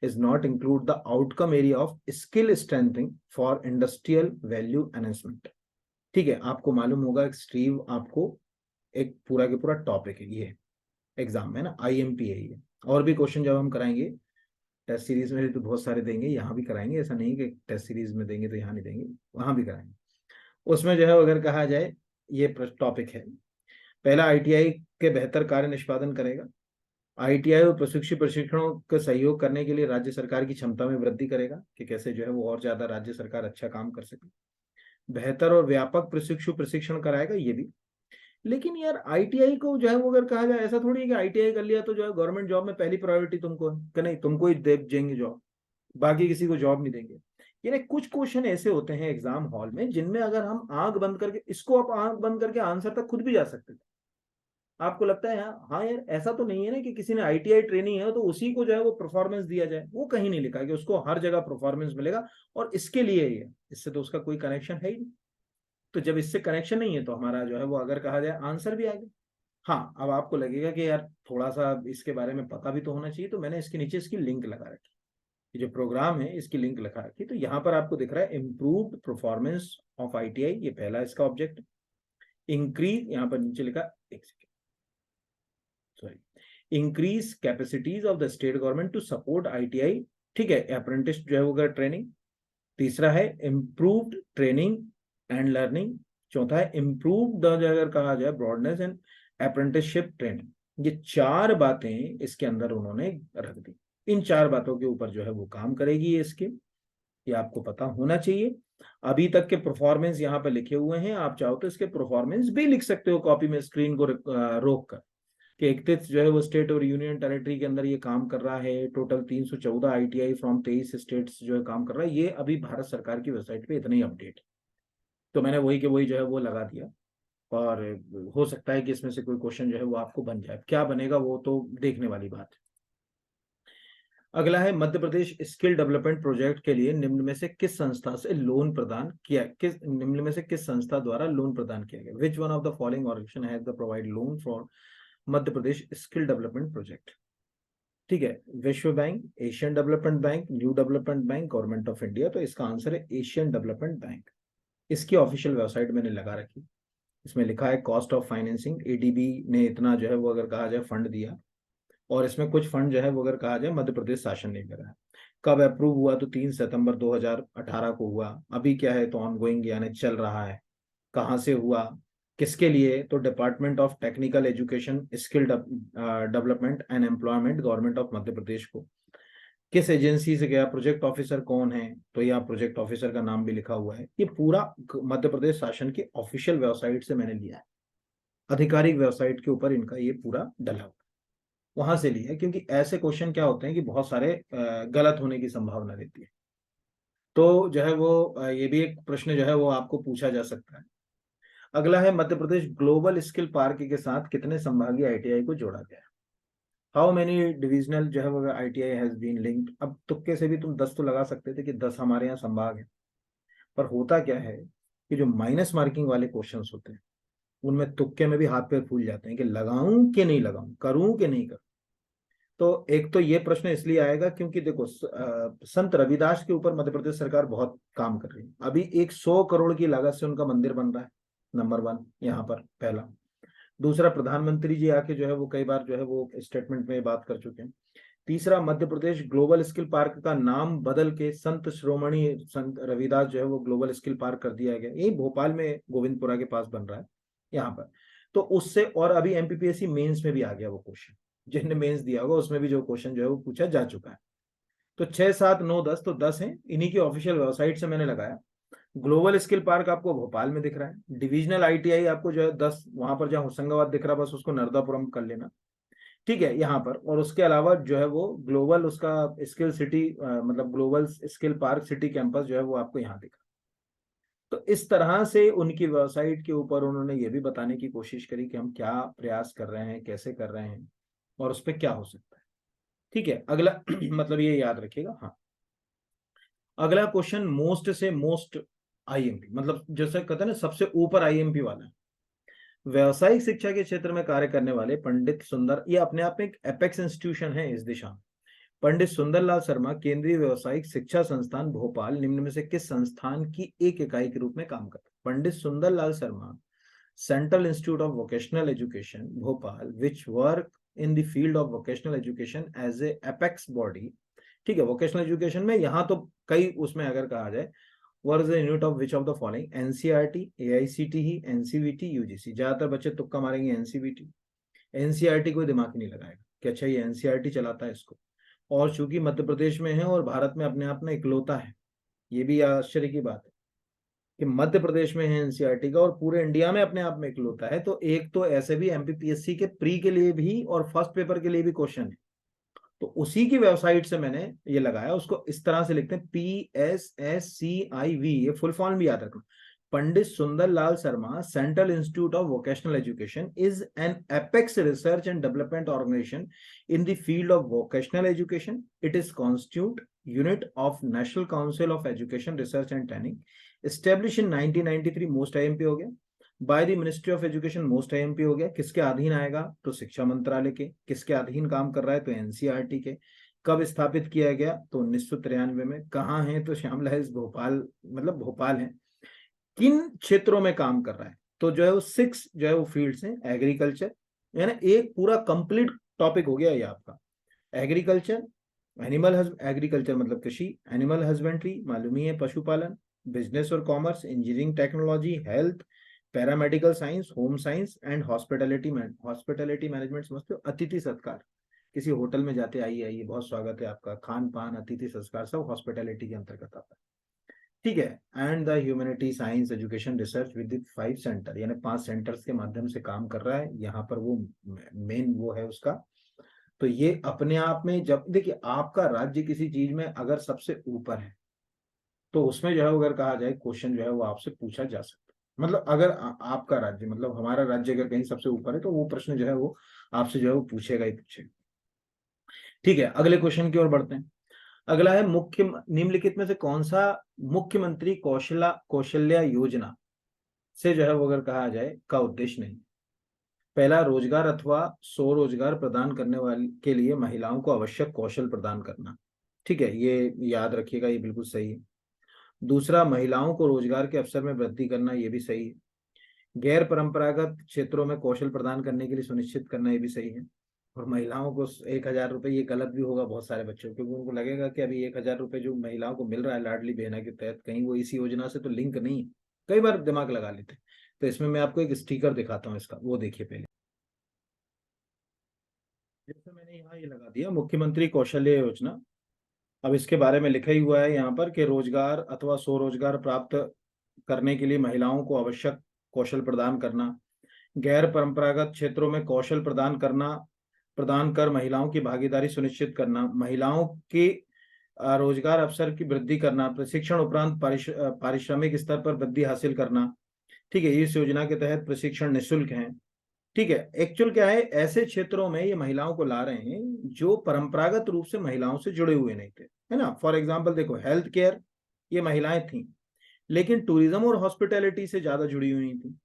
S1: is not include the outcome area of skill strengthening for industrial value enhancement. ठीक है, आपको मालूम होगा एक स्ट्रीम आपको एक पूरा के पूरा टॉपिक है ये एग्जाम में ना, IMP है ये। और भी क्वेश्चन जब हम कराएंगे टेस्ट सीरीज में भी तो बहुत सारे देंगे, यहाँ भी कराएंगे। ऐसा नहीं कि टेस्ट सीरीज में देंगे तो यहाँ नहीं देंगे, वहां भी कराएंगे। उसमें जो है अगर कहा जाए ये टॉपिक है। पहला, ITI के बेहतर कार्य निष्पादन करेगा। ITI और प्रशिक्षणों का सहयोग करने के लिए राज्य सरकार की क्षमता में वृद्धि करेगा कि कैसे जो है वो और ज्यादा राज्य सरकार अच्छा काम कर सके। बेहतर और व्यापक प्रशिक्षण कराएगा ये भी। लेकिन यार ITI को जो है वो अगर कहा जाए, ऐसा थोड़ी है कि ITI कर लिया तो जो है गवर्नमेंट जॉब में पहली प्रायोरिटी तुमको है कि नहीं, तुमको ही दे देंगे जॉब, बाकी किसी को जॉब नहीं देंगे। यानी कुछ क्वेश्चन ऐसे होते हैं एग्जाम हॉल में जिनमें अगर हम आंख बंद करके इसको आप आंख बंद करके आंसर तक खुद भी जा सकते थे। आपको लगता है हाँ यार ऐसा तो नहीं है ना कि किसी ने ITI ट्रेनिंग है तो उसी को जो है वो परफॉर्मेंस दिया जाए, वो कहीं नहीं लिखा है कि उसको हर जगह परफॉर्मेंस मिलेगा और इसके लिए ये, इससे तो उसका कोई कनेक्शन है ही नहीं। तो जब इससे कनेक्शन नहीं है तो हमारा जो है वो अगर कहा जाए आंसर भी आ गया। हाँ, अब आपको लगेगा कि यार थोड़ा सा इसके बारे में पता भी तो होना चाहिए, तो मैंने इसके नीचे इसकी लिंक लगा रखी, ये जो प्रोग्राम है इसकी लिंक लगा रखी। तो यहाँ पर आपको दिख रहा है इम्प्रूव्ड परफॉर्मेंस ऑफ ITI, ये पहला इसका ऑब्जेक्ट। इंक्रीज, यहाँ पर नीचे लिखा, एक second sorry, increase capacities of the state government to support ITI। ठीक है, अप्रेंटिस जो है वो ट्रेनिंग। तीसरा है इम्प्रूव्ड ट्रेनिंग एंड लर्निंग। चौथा है इम्प्रूव्ड अगर कहा जाए ब्रॉडनेस एंड अप्रेंटिसशिप ट्रेनिंग। ये चार बातें इसके अंदर उन्होंने रख दी। इन चार बातों के ऊपर जो है वो काम करेगी ये इसके, ये आपको पता होना चाहिए। अभी तक के परफॉर्मेंस यहाँ पे लिखे हुए हैं, आप चाहो तो इसके परफॉर्मेंस भी लिख सकते हो कॉपी में स्क्रीन को रोक कर कि 31 जो है वो स्टेट और यूनियन टेरिटरी के अंदर ये काम कर रहा है। टोटल 314 ITI फ्रॉम 23 स्टेट्स जो है काम कर रहा है। ये अभी भारत सरकार की वेबसाइट पे इतना ही अपडेट, तो मैंने वही के वही जो है वो लगा दिया। और हो सकता है कि इसमें से कोई क्वेश्चन जो है वो आपको बन जाए, क्या बनेगा वो तो देखने वाली बात है। अगला है मध्य प्रदेश स्किल डेवलपमेंट प्रोजेक्ट के लिए निम्न में से किस संस्था से लोन प्रदान किया, निम्न में से किस संस्था द्वारा लोन प्रदान किया गया। Which one of the following organisation has the provide loan for Madhya Pradesh skill development project. ठीक है, विश्व bank, Asian development bank, new development bank, government of India. तो इसका आंसर है एशियन डेवलपमेंट बैंक। इसकी ऑफिशियल वेबसाइट मैंने लगा रखी, इसमें लिखा है कॉस्ट ऑफ फाइनेंसिंग ADB ने इतना जो है वो अगर कहा जाए फंड दिया, और इसमें कुछ फंड जो है वो अगर कहा जाए मध्य प्रदेश शासन ने करा है। कब अप्रूव हुआ, तो 3 सितंबर 2018 को हुआ। अभी क्या है, तो ऑनगोइंग यानी चल रहा है। कहाँ से हुआ, किसके लिए, तो department of technical education skill development and employment government of Madhya Pradesh को। किस एजेंसी से गया, प्रोजेक्ट ऑफिसर कौन है, तो यहाँ प्रोजेक्ट ऑफिसर का नाम भी लिखा हुआ है। ये पूरा मध्य प्रदेश शासन की ऑफिशियल वेबसाइट से मैंने लिया है। आधिकारिक वेबसाइट के ऊपर इनका ये पूरा डला हुआ, वहां से लिया है, क्योंकि ऐसे क्वेश्चन क्या होते हैं कि बहुत सारे गलत होने की संभावना रहती है। तो जो है वो ये भी एक प्रश्न जो है वो आपको पूछा जा सकता है। अगला है, Madhya Pradesh global skill park के साथ कितने संभागीय आईटीआई को जोड़ा गया है? हाउ मेनी डिविजनल जो है वो आईटीआई हैज बीन लिंक्ड। अब तुक्के से भी तुम 10 तो लगा सकते थे कि 10 हमारे यहाँ संभाग है, पर होता क्या है कि जो माइनस मार्किंग वाले क्वेश्चंस होते हैं उनमें तुक्के में भी हाथ पैर फूल जाते हैं कि लगाऊं कि नहीं लगाऊं, करूं कि नहीं करूं। तो एक तो ये प्रश्न इसलिए आएगा क्योंकि देखो संत रविदास के ऊपर मध्य प्रदेश सरकार बहुत काम कर रही है। अभी 100 करोड़ की लागत से उनका मंदिर बन रहा है, नंबर 1 यहाँ पर पहला। दूसरा, प्रधानमंत्री जी आके जो है वो कई बार जो है वो स्टेटमेंट में बात कर चुके हैं। तीसरा, Madhya Pradesh global skill park का नाम बदल के संत श्रोमणी संत रविदास जो है वो ग्लोबल स्किल पार्क कर दिया गया। यही भोपाल में गोविंदपुरा के पास बन रहा है यहाँ पर। तो उससे, और अभी एमपीपीएससी मेंस में भी आ गया वो क्वेश्चन, जिसने मेंस दिया होगा उसमें भी जो क्वेश्चन जो है वो पूछा जा चुका है। तो 6, 7, 9, 10, तो 10 है। इन्हीं की ऑफिशियल वेबसाइट से मैंने लगाया। ग्लोबल स्किल पार्क आपको भोपाल में दिख रहा है। डिविजनल आईटीआई आपको जो है 10 वहां पर जहां होशंगाबाद दिख रहा है, बस उसको नर्मदापुरम कर लेना, ठीक है, यहाँ पर। और उसके अलावा जो है वो ग्लोबल उसका स्किल सिटी मतलब global skill park city campus जो है वो आपको यहाँ दिखा। तो इस तरह से उनकी वेबसाइट के ऊपर उन्होंने ये भी बताने की कोशिश करी कि हम क्या प्रयास कर रहे हैं, कैसे कर रहे हैं, और उस पर क्या हो सकता है। ठीक है, अगला मतलब ये याद रखिएगा। हाँ, अगला क्वेश्चन मोस्ट से मोस्ट आईएमपी, मतलब जैसे कहते हैं ना सबसे ऊपर आईएमपी वाला। व्यवसायिक शिक्षा के क्षेत्र में कार्य करने वाले पंडित सुंदर, ये अपने आप में एक एपेक्स इंस्टीट्यूशन है इस दिशा में। पंडित सुंदरलाल शर्मा केंद्रीय व्यवसायिक शिक्षा संस्थान भोपाल निम्न में से किस संस्थान की एक इकाई के रूप में काम करते हैं? Pandit Sundarlal Sharma central institute of vocational education Bhopal which work in the field of vocational education as a apex body. ठीक है, वोकेशनल एजुकेशन में यहाँ तो कई उसमें अगर कहा जाए, what is the unit of which of the following? NCERT, AICTE, NCVT, UGC। ज्यादातर बच्चे तुक्का मारेंगे NCVT। NCERT कोई दिमाग ही नहीं लगाएगा कि अच्छा ये NCERT चलाता है इसको। और चूंकि मध्य प्रदेश में है और भारत में अपने आप में इकलौता है, ये भी आश्चर्य की बात है कि मध्य प्रदेश में है एनसीईआरटी का और पूरे इंडिया में अपने आप में इकलौता है। तो एक तो ऐसे भी एमपीपीएससी के प्री के लिए भी और फर्स्ट पेपर के लिए भी क्वेश्चन है, तो उसी की वेबसाइट से मैंने ये लगाया। उसको इस तरह से लिखते हैं PSSCIV, ये फुल फॉर्म भी याद रखना। Pandit Sundarlal Sharma central institute of vocational education is an apex research and development organisation in the field of vocational education. It is constitute unit of national council of education research and training, establish in 1993। Most IMP हो गया। By the ministry of education, most IMP हो गया। किसके अधीन आएगा? तो शिक्षा मंत्रालय के। किसके अधीन काम कर रहा है? तो एनसीईआरटी के। कब स्थापित किया गया? तो 1993 में। कहाँ है? तो श्यामला भोपाल, मतलब भोपाल है। किन क्षेत्रों में काम कर रहा है? तो जो है वो 6 जो है वो फील्ड्स हैं। एग्रीकल्चर, यानी एक पूरा कंप्लीट टॉपिक हो गया ये आपका। एग्रीकल्चर, एग्रीकल्चर मतलब कृषि, एनिमल हस्बेंड्री मालूम ही है, पशुपालन, बिजनेस और commerce, engineering technology, health, paramedical science, home science and hospitality hospitality management समझते हो? अतिथि सत्कार, किसी होटल में जाते, आइए आइए बहुत स्वागत है आपका, खान पान, अतिथि संस्कार, सब हॉस्पिटैलिटी के अंतर्गत आता है। ठीक है। And the humanity science education research with 5 centre, यानी 5 सेंटर्स के माध्यम से काम कर रहा है यहाँ पर। वो मेन वो है उसका। तो ये अपने आप में, जब देखिए आपका राज्य किसी चीज में अगर सबसे ऊपर है तो उसमें जो है अगर कहा जाए क्वेश्चन जो है वो आपसे पूछा जा सकता है। मतलब अगर आपका राज्य, मतलब हमारा राज्य अगर कहीं सबसे ऊपर है तो वो प्रश्न जो है वो आपसे जो है वो पूछेगा ही पूछेगा। ठीक है, अगले क्वेश्चन की ओर बढ़ते हैं। अगला है, मुख्य निम्नलिखित में से कौन सा मुख्यमंत्री कौशल्या योजना से जो है वो अगर कहा जाए का उद्देश्य नहीं? पहला, रोजगार अथवा स्वरोजगार प्रदान करने वाले के लिए महिलाओं को आवश्यक कौशल प्रदान करना। ठीक है, ये याद रखिएगा, ये बिल्कुल सही है। दूसरा, महिलाओं को रोजगार के अवसर में वृद्धि करना, ये भी सही है। गैर परंपरागत क्षेत्रों में कौशल प्रदान करने के लिए सुनिश्चित करना, ये भी सही है। और महिलाओं को 1,000 रुपये, ये गलत भी होगा बहुत सारे बच्चों, क्योंकि उनको लगेगा कि अभी 1,000 रुपये जो महिलाओं को मिल रहा है लाडली बहना के तहत, कहीं वो इसी योजना से तो लिंक नहीं है। कई बार दिमाग लगा लेते हैं। तो इसमें मैं आपको एक स्टिकर दिखाता हूँ इसका, वो देखिए पहले। जैसे मैंने यहाँ ये लगा दिया, मुख्यमंत्री कौशल्य योजना। अब इसके बारे में लिखा ही हुआ है यहाँ पर कि रोजगार अथवा स्वरोजगार प्राप्त करने के लिए महिलाओं को आवश्यक कौशल प्रदान करना। गैर परंपरागत क्षेत्रों में कौशल प्रदान कर महिलाओं की भागीदारी सुनिश्चित करना, महिलाओं के रोजगार अवसर की वृद्धि करना, प्रशिक्षण उपरांत पारिश्रमिक स्तर पर वृद्धि हासिल करना। ठीक है, इस योजना के तहत प्रशिक्षण निःशुल्क है। ठीक है, एक्चुअल क्या है, ऐसे क्षेत्रों में ये महिलाओं को ला रहे हैं जो परंपरागत रूप से महिलाओं से जुड़े हुए नहीं थे, है ना। फॉर एग्जाम्पल देखो, हेल्थ केयर ये महिलाएं थी, लेकिन टूरिज्म और हॉस्पिटैलिटी से ज्यादा जुड़ी हुई थी।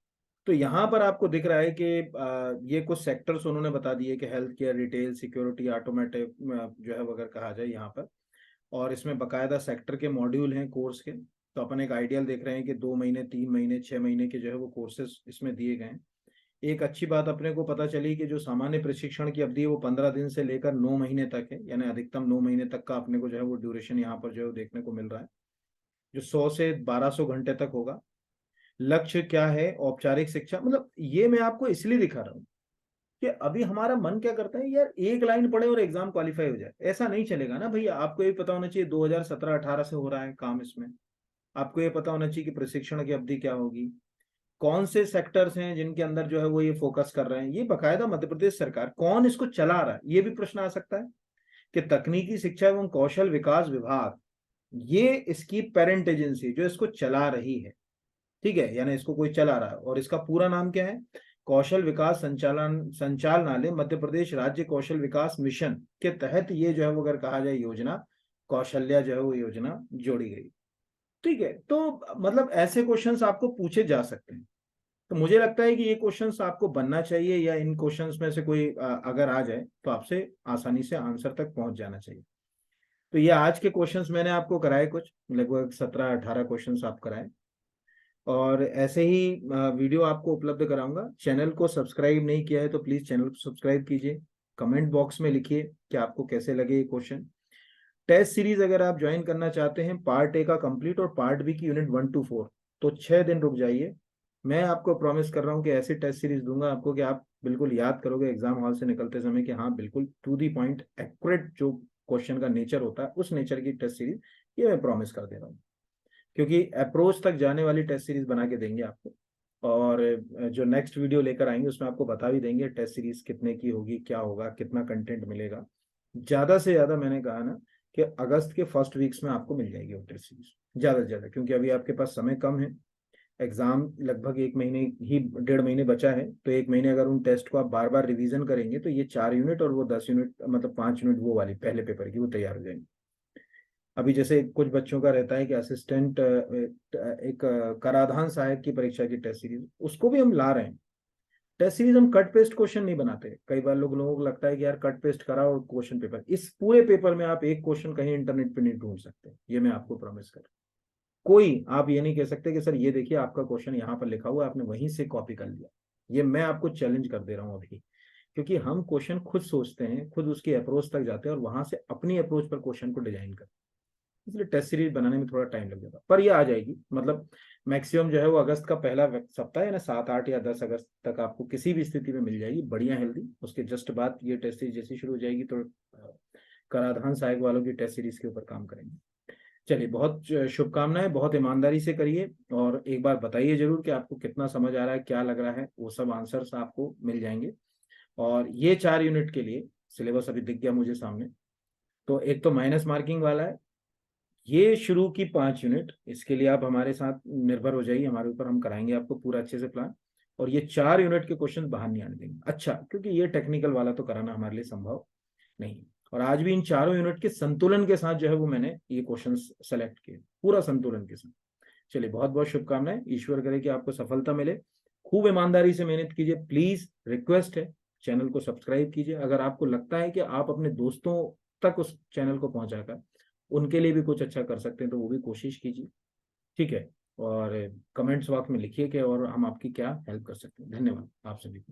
S1: तो यहाँ पर आपको दिख रहा है कि ये कुछ सेक्टर्स उन्होंने बता दिए कि health care, retail, security, automotive जो है अगर कहा जाए यहाँ पर, और इसमें बकायदा सेक्टर के मॉड्यूल हैं कोर्स के। तो अपन एक आइडियल देख रहे हैं कि 2 महीने, 3 महीने, 6 महीने के जो है वो कोर्सेज इसमें दिए गए हैं। एक अच्छी बात अपने को पता चली कि जो सामान्य प्रशिक्षण की अवधि है वो 15 दिन से लेकर 9 महीने तक है, यानी अधिकतम 9 महीने तक का अपने को जो है वो ड्यूरेशन यहाँ पर जो है देखने को मिल रहा है, जो 100 से 1200 घंटे तक होगा। लक्ष्य क्या है, औपचारिक शिक्षा। मतलब ये मैं आपको इसलिए दिखा रहा हूँ कि अभी हमारा मन क्या करता है यार, एक लाइन पढ़े और एग्जाम क्वालिफाई हो जाए। ऐसा नहीं चलेगा ना भैया। आपको ये पता होना चाहिए 2017-18 से हो रहा है काम इसमें। आपको ये पता होना चाहिए कि प्रशिक्षण की अवधि क्या होगी, कौन से सेक्टर्स हैं जिनके अंदर जो है वो ये फोकस कर रहे हैं। ये बकायदा मध्य प्रदेश सरकार, कौन इसको चला रहा है, ये भी प्रश्न आ सकता है कि तकनीकी शिक्षा एवं कौशल विकास विभाग, ये इसकी पेरेंट एजेंसी जो इसको चला रही है। ठीक है, यानी इसको कोई चला रहा है, और इसका पूरा नाम क्या है, कौशल विकास संचालनालय, मध्य प्रदेश राज्य कौशल विकास मिशन के तहत ये जो है वो अगर कहा जाए योजना, कौशल्या जो है वो योजना जोड़ी गई। ठीक है, तो मतलब ऐसे क्वेश्चंस आपको पूछे जा सकते हैं। तो मुझे लगता है कि ये क्वेश्चंस आपको बनना चाहिए, या इन क्वेश्चंस में से कोई अगर आ जाए तो आपसे आसानी से आंसर तक पहुंच जाना चाहिए। तो ये आज के क्वेश्चंस मैंने आपको कराए, कुछ लगभग 17-18 क्वेश्चंस आप कराए, और ऐसे ही वीडियो आपको उपलब्ध कराऊंगा। चैनल को सब्सक्राइब नहीं किया है तो प्लीज चैनल को सब्सक्राइब कीजिए। कमेंट बॉक्स में लिखिए कि आपको कैसे लगे ये क्वेश्चन। टेस्ट सीरीज अगर आप ज्वाइन करना चाहते हैं, पार्ट ए का कंप्लीट और पार्ट बी की यूनिट 1 to 4, तो 6 दिन रुक जाइए। मैं आपको प्रॉमिस कर रहा हूँ कि ऐसी टेस्ट सीरीज दूंगा आपको कि आप बिल्कुल याद करोगे एग्जाम हॉल से निकलते समय कि हाँ बिल्कुल टू दी पॉइंट एक्यूरेट जो क्वेश्चन का नेचर होता है उस नेचर की टेस्ट सीरीज, ये मैं प्रॉमिस कर दे रहा हूँ। क्योंकि अप्रोच तक जाने वाली टेस्ट सीरीज बना के देंगे आपको, और जो नेक्स्ट वीडियो लेकर आएंगे उसमें आपको बता भी देंगे टेस्ट सीरीज कितने की होगी, क्या होगा, कितना कंटेंट मिलेगा। ज्यादा से ज्यादा मैंने कहा ना कि अगस्त के फर्स्ट वीक्स में आपको मिल जाएगी वो टेस्ट सीरीज, ज्यादा से ज्यादा, क्योंकि अभी आपके पास समय कम है। एग्जाम लगभग 1 महीने ही, 1.5 महीने बचा है। तो 1 महीने अगर उन टेस्ट को आप बार बार रिवीजन करेंगे तो ये 4 यूनिट और वो 10 यूनिट, मतलब 5 यूनिट वो वाली पहले पेपर की, वो तैयार हो जाएंगे। अभी जैसे कुछ बच्चों का रहता है कि असिस्टेंट एक कराधान सहायक की परीक्षा की टेस्ट सीरीज, उसको भी हम ला रहे हैं। टेस्ट सीरीज हम कट पेस्ट क्वेश्चन नहीं बनाते। कई बार लोगों को लगता है कि यार कट पेस्ट करा और क्वेश्चन पेपर, इस पूरे पेपर में आप एक क्वेश्चन कहीं इंटरनेट पे नहीं ढूंढ सकते, ये मैं आपको प्रॉमिस कर। कोई आप ये नहीं कह सकते कि सर ये देखिए आपका क्वेश्चन यहाँ पर लिखा हुआ है, आपने वहीं से कॉपी कर लिया। ये मैं आपको चैलेंज कर दे रहा हूँ अभी, क्योंकि हम क्वेश्चन खुद सोचते हैं, खुद उसकी अप्रोच तक जाते हैं और वहां से अपनी अप्रोच पर क्वेश्चन को डिजाइन करते हैं। इसलिए टेस्ट सीरीज बनाने में थोड़ा टाइम लग जाता, पर ये आ जाएगी। मतलब मैक्सिमम जो है वो अगस्त का पहला सप्ताह है ना, 7, 8 या 10 अगस्त तक आपको किसी भी स्थिति में मिल जाएगी, बढ़िया हेल्दी। उसके जस्ट बाद ये टेस्ट सीरीज जैसी शुरू हो जाएगी तो कराधान सहायक वालों की टेस्ट सीरीज के ऊपर काम करेंगे। चलिए, बहुत शुभकामनाएं, बहुत ईमानदारी से करिए, और एक बार बताइए जरूर कि आपको कितना समझ आ रहा है, क्या लग रहा है, वो सब आंसर्स आपको मिल जाएंगे। और ये 4 यूनिट के लिए सिलेबस अभी दिख गया मुझे सामने। तो एक तो माइनस मार्किंग वाला है, ये शुरू की 5 यूनिट, इसके लिए आप हमारे साथ निर्भर हो जाइए, हमारे ऊपर, हम कराएंगे आपको पूरा अच्छे से प्लान। और ये 4 यूनिट के क्वेश्चन बाहर नहीं आने देंगे। अच्छा, क्योंकि ये टेक्निकल वाला तो कराना हमारे लिए संभव नहीं है। और आज भी इन 4 यूनिट के संतुलन के साथ जो है वो मैंने ये क्वेश्चन सेलेक्ट किए, पूरा संतुलन के साथ। चलिए, बहुत बहुत शुभकामनाएं, ईश्वर करे कि आपको सफलता मिले। खूब ईमानदारी से मेहनत कीजिए, प्लीज रिक्वेस्ट है, चैनल को सब्सक्राइब कीजिए। अगर आपको लगता है कि आप अपने दोस्तों तक उस चैनल को पहुंचाकर उनके लिए भी कुछ अच्छा कर सकते हैं तो वो भी कोशिश कीजिए। ठीक है, और कमेंट्स बॉक्स में लिखिए कि और हम आपकी क्या हेल्प कर सकते हैं। धन्यवाद आप सभी को।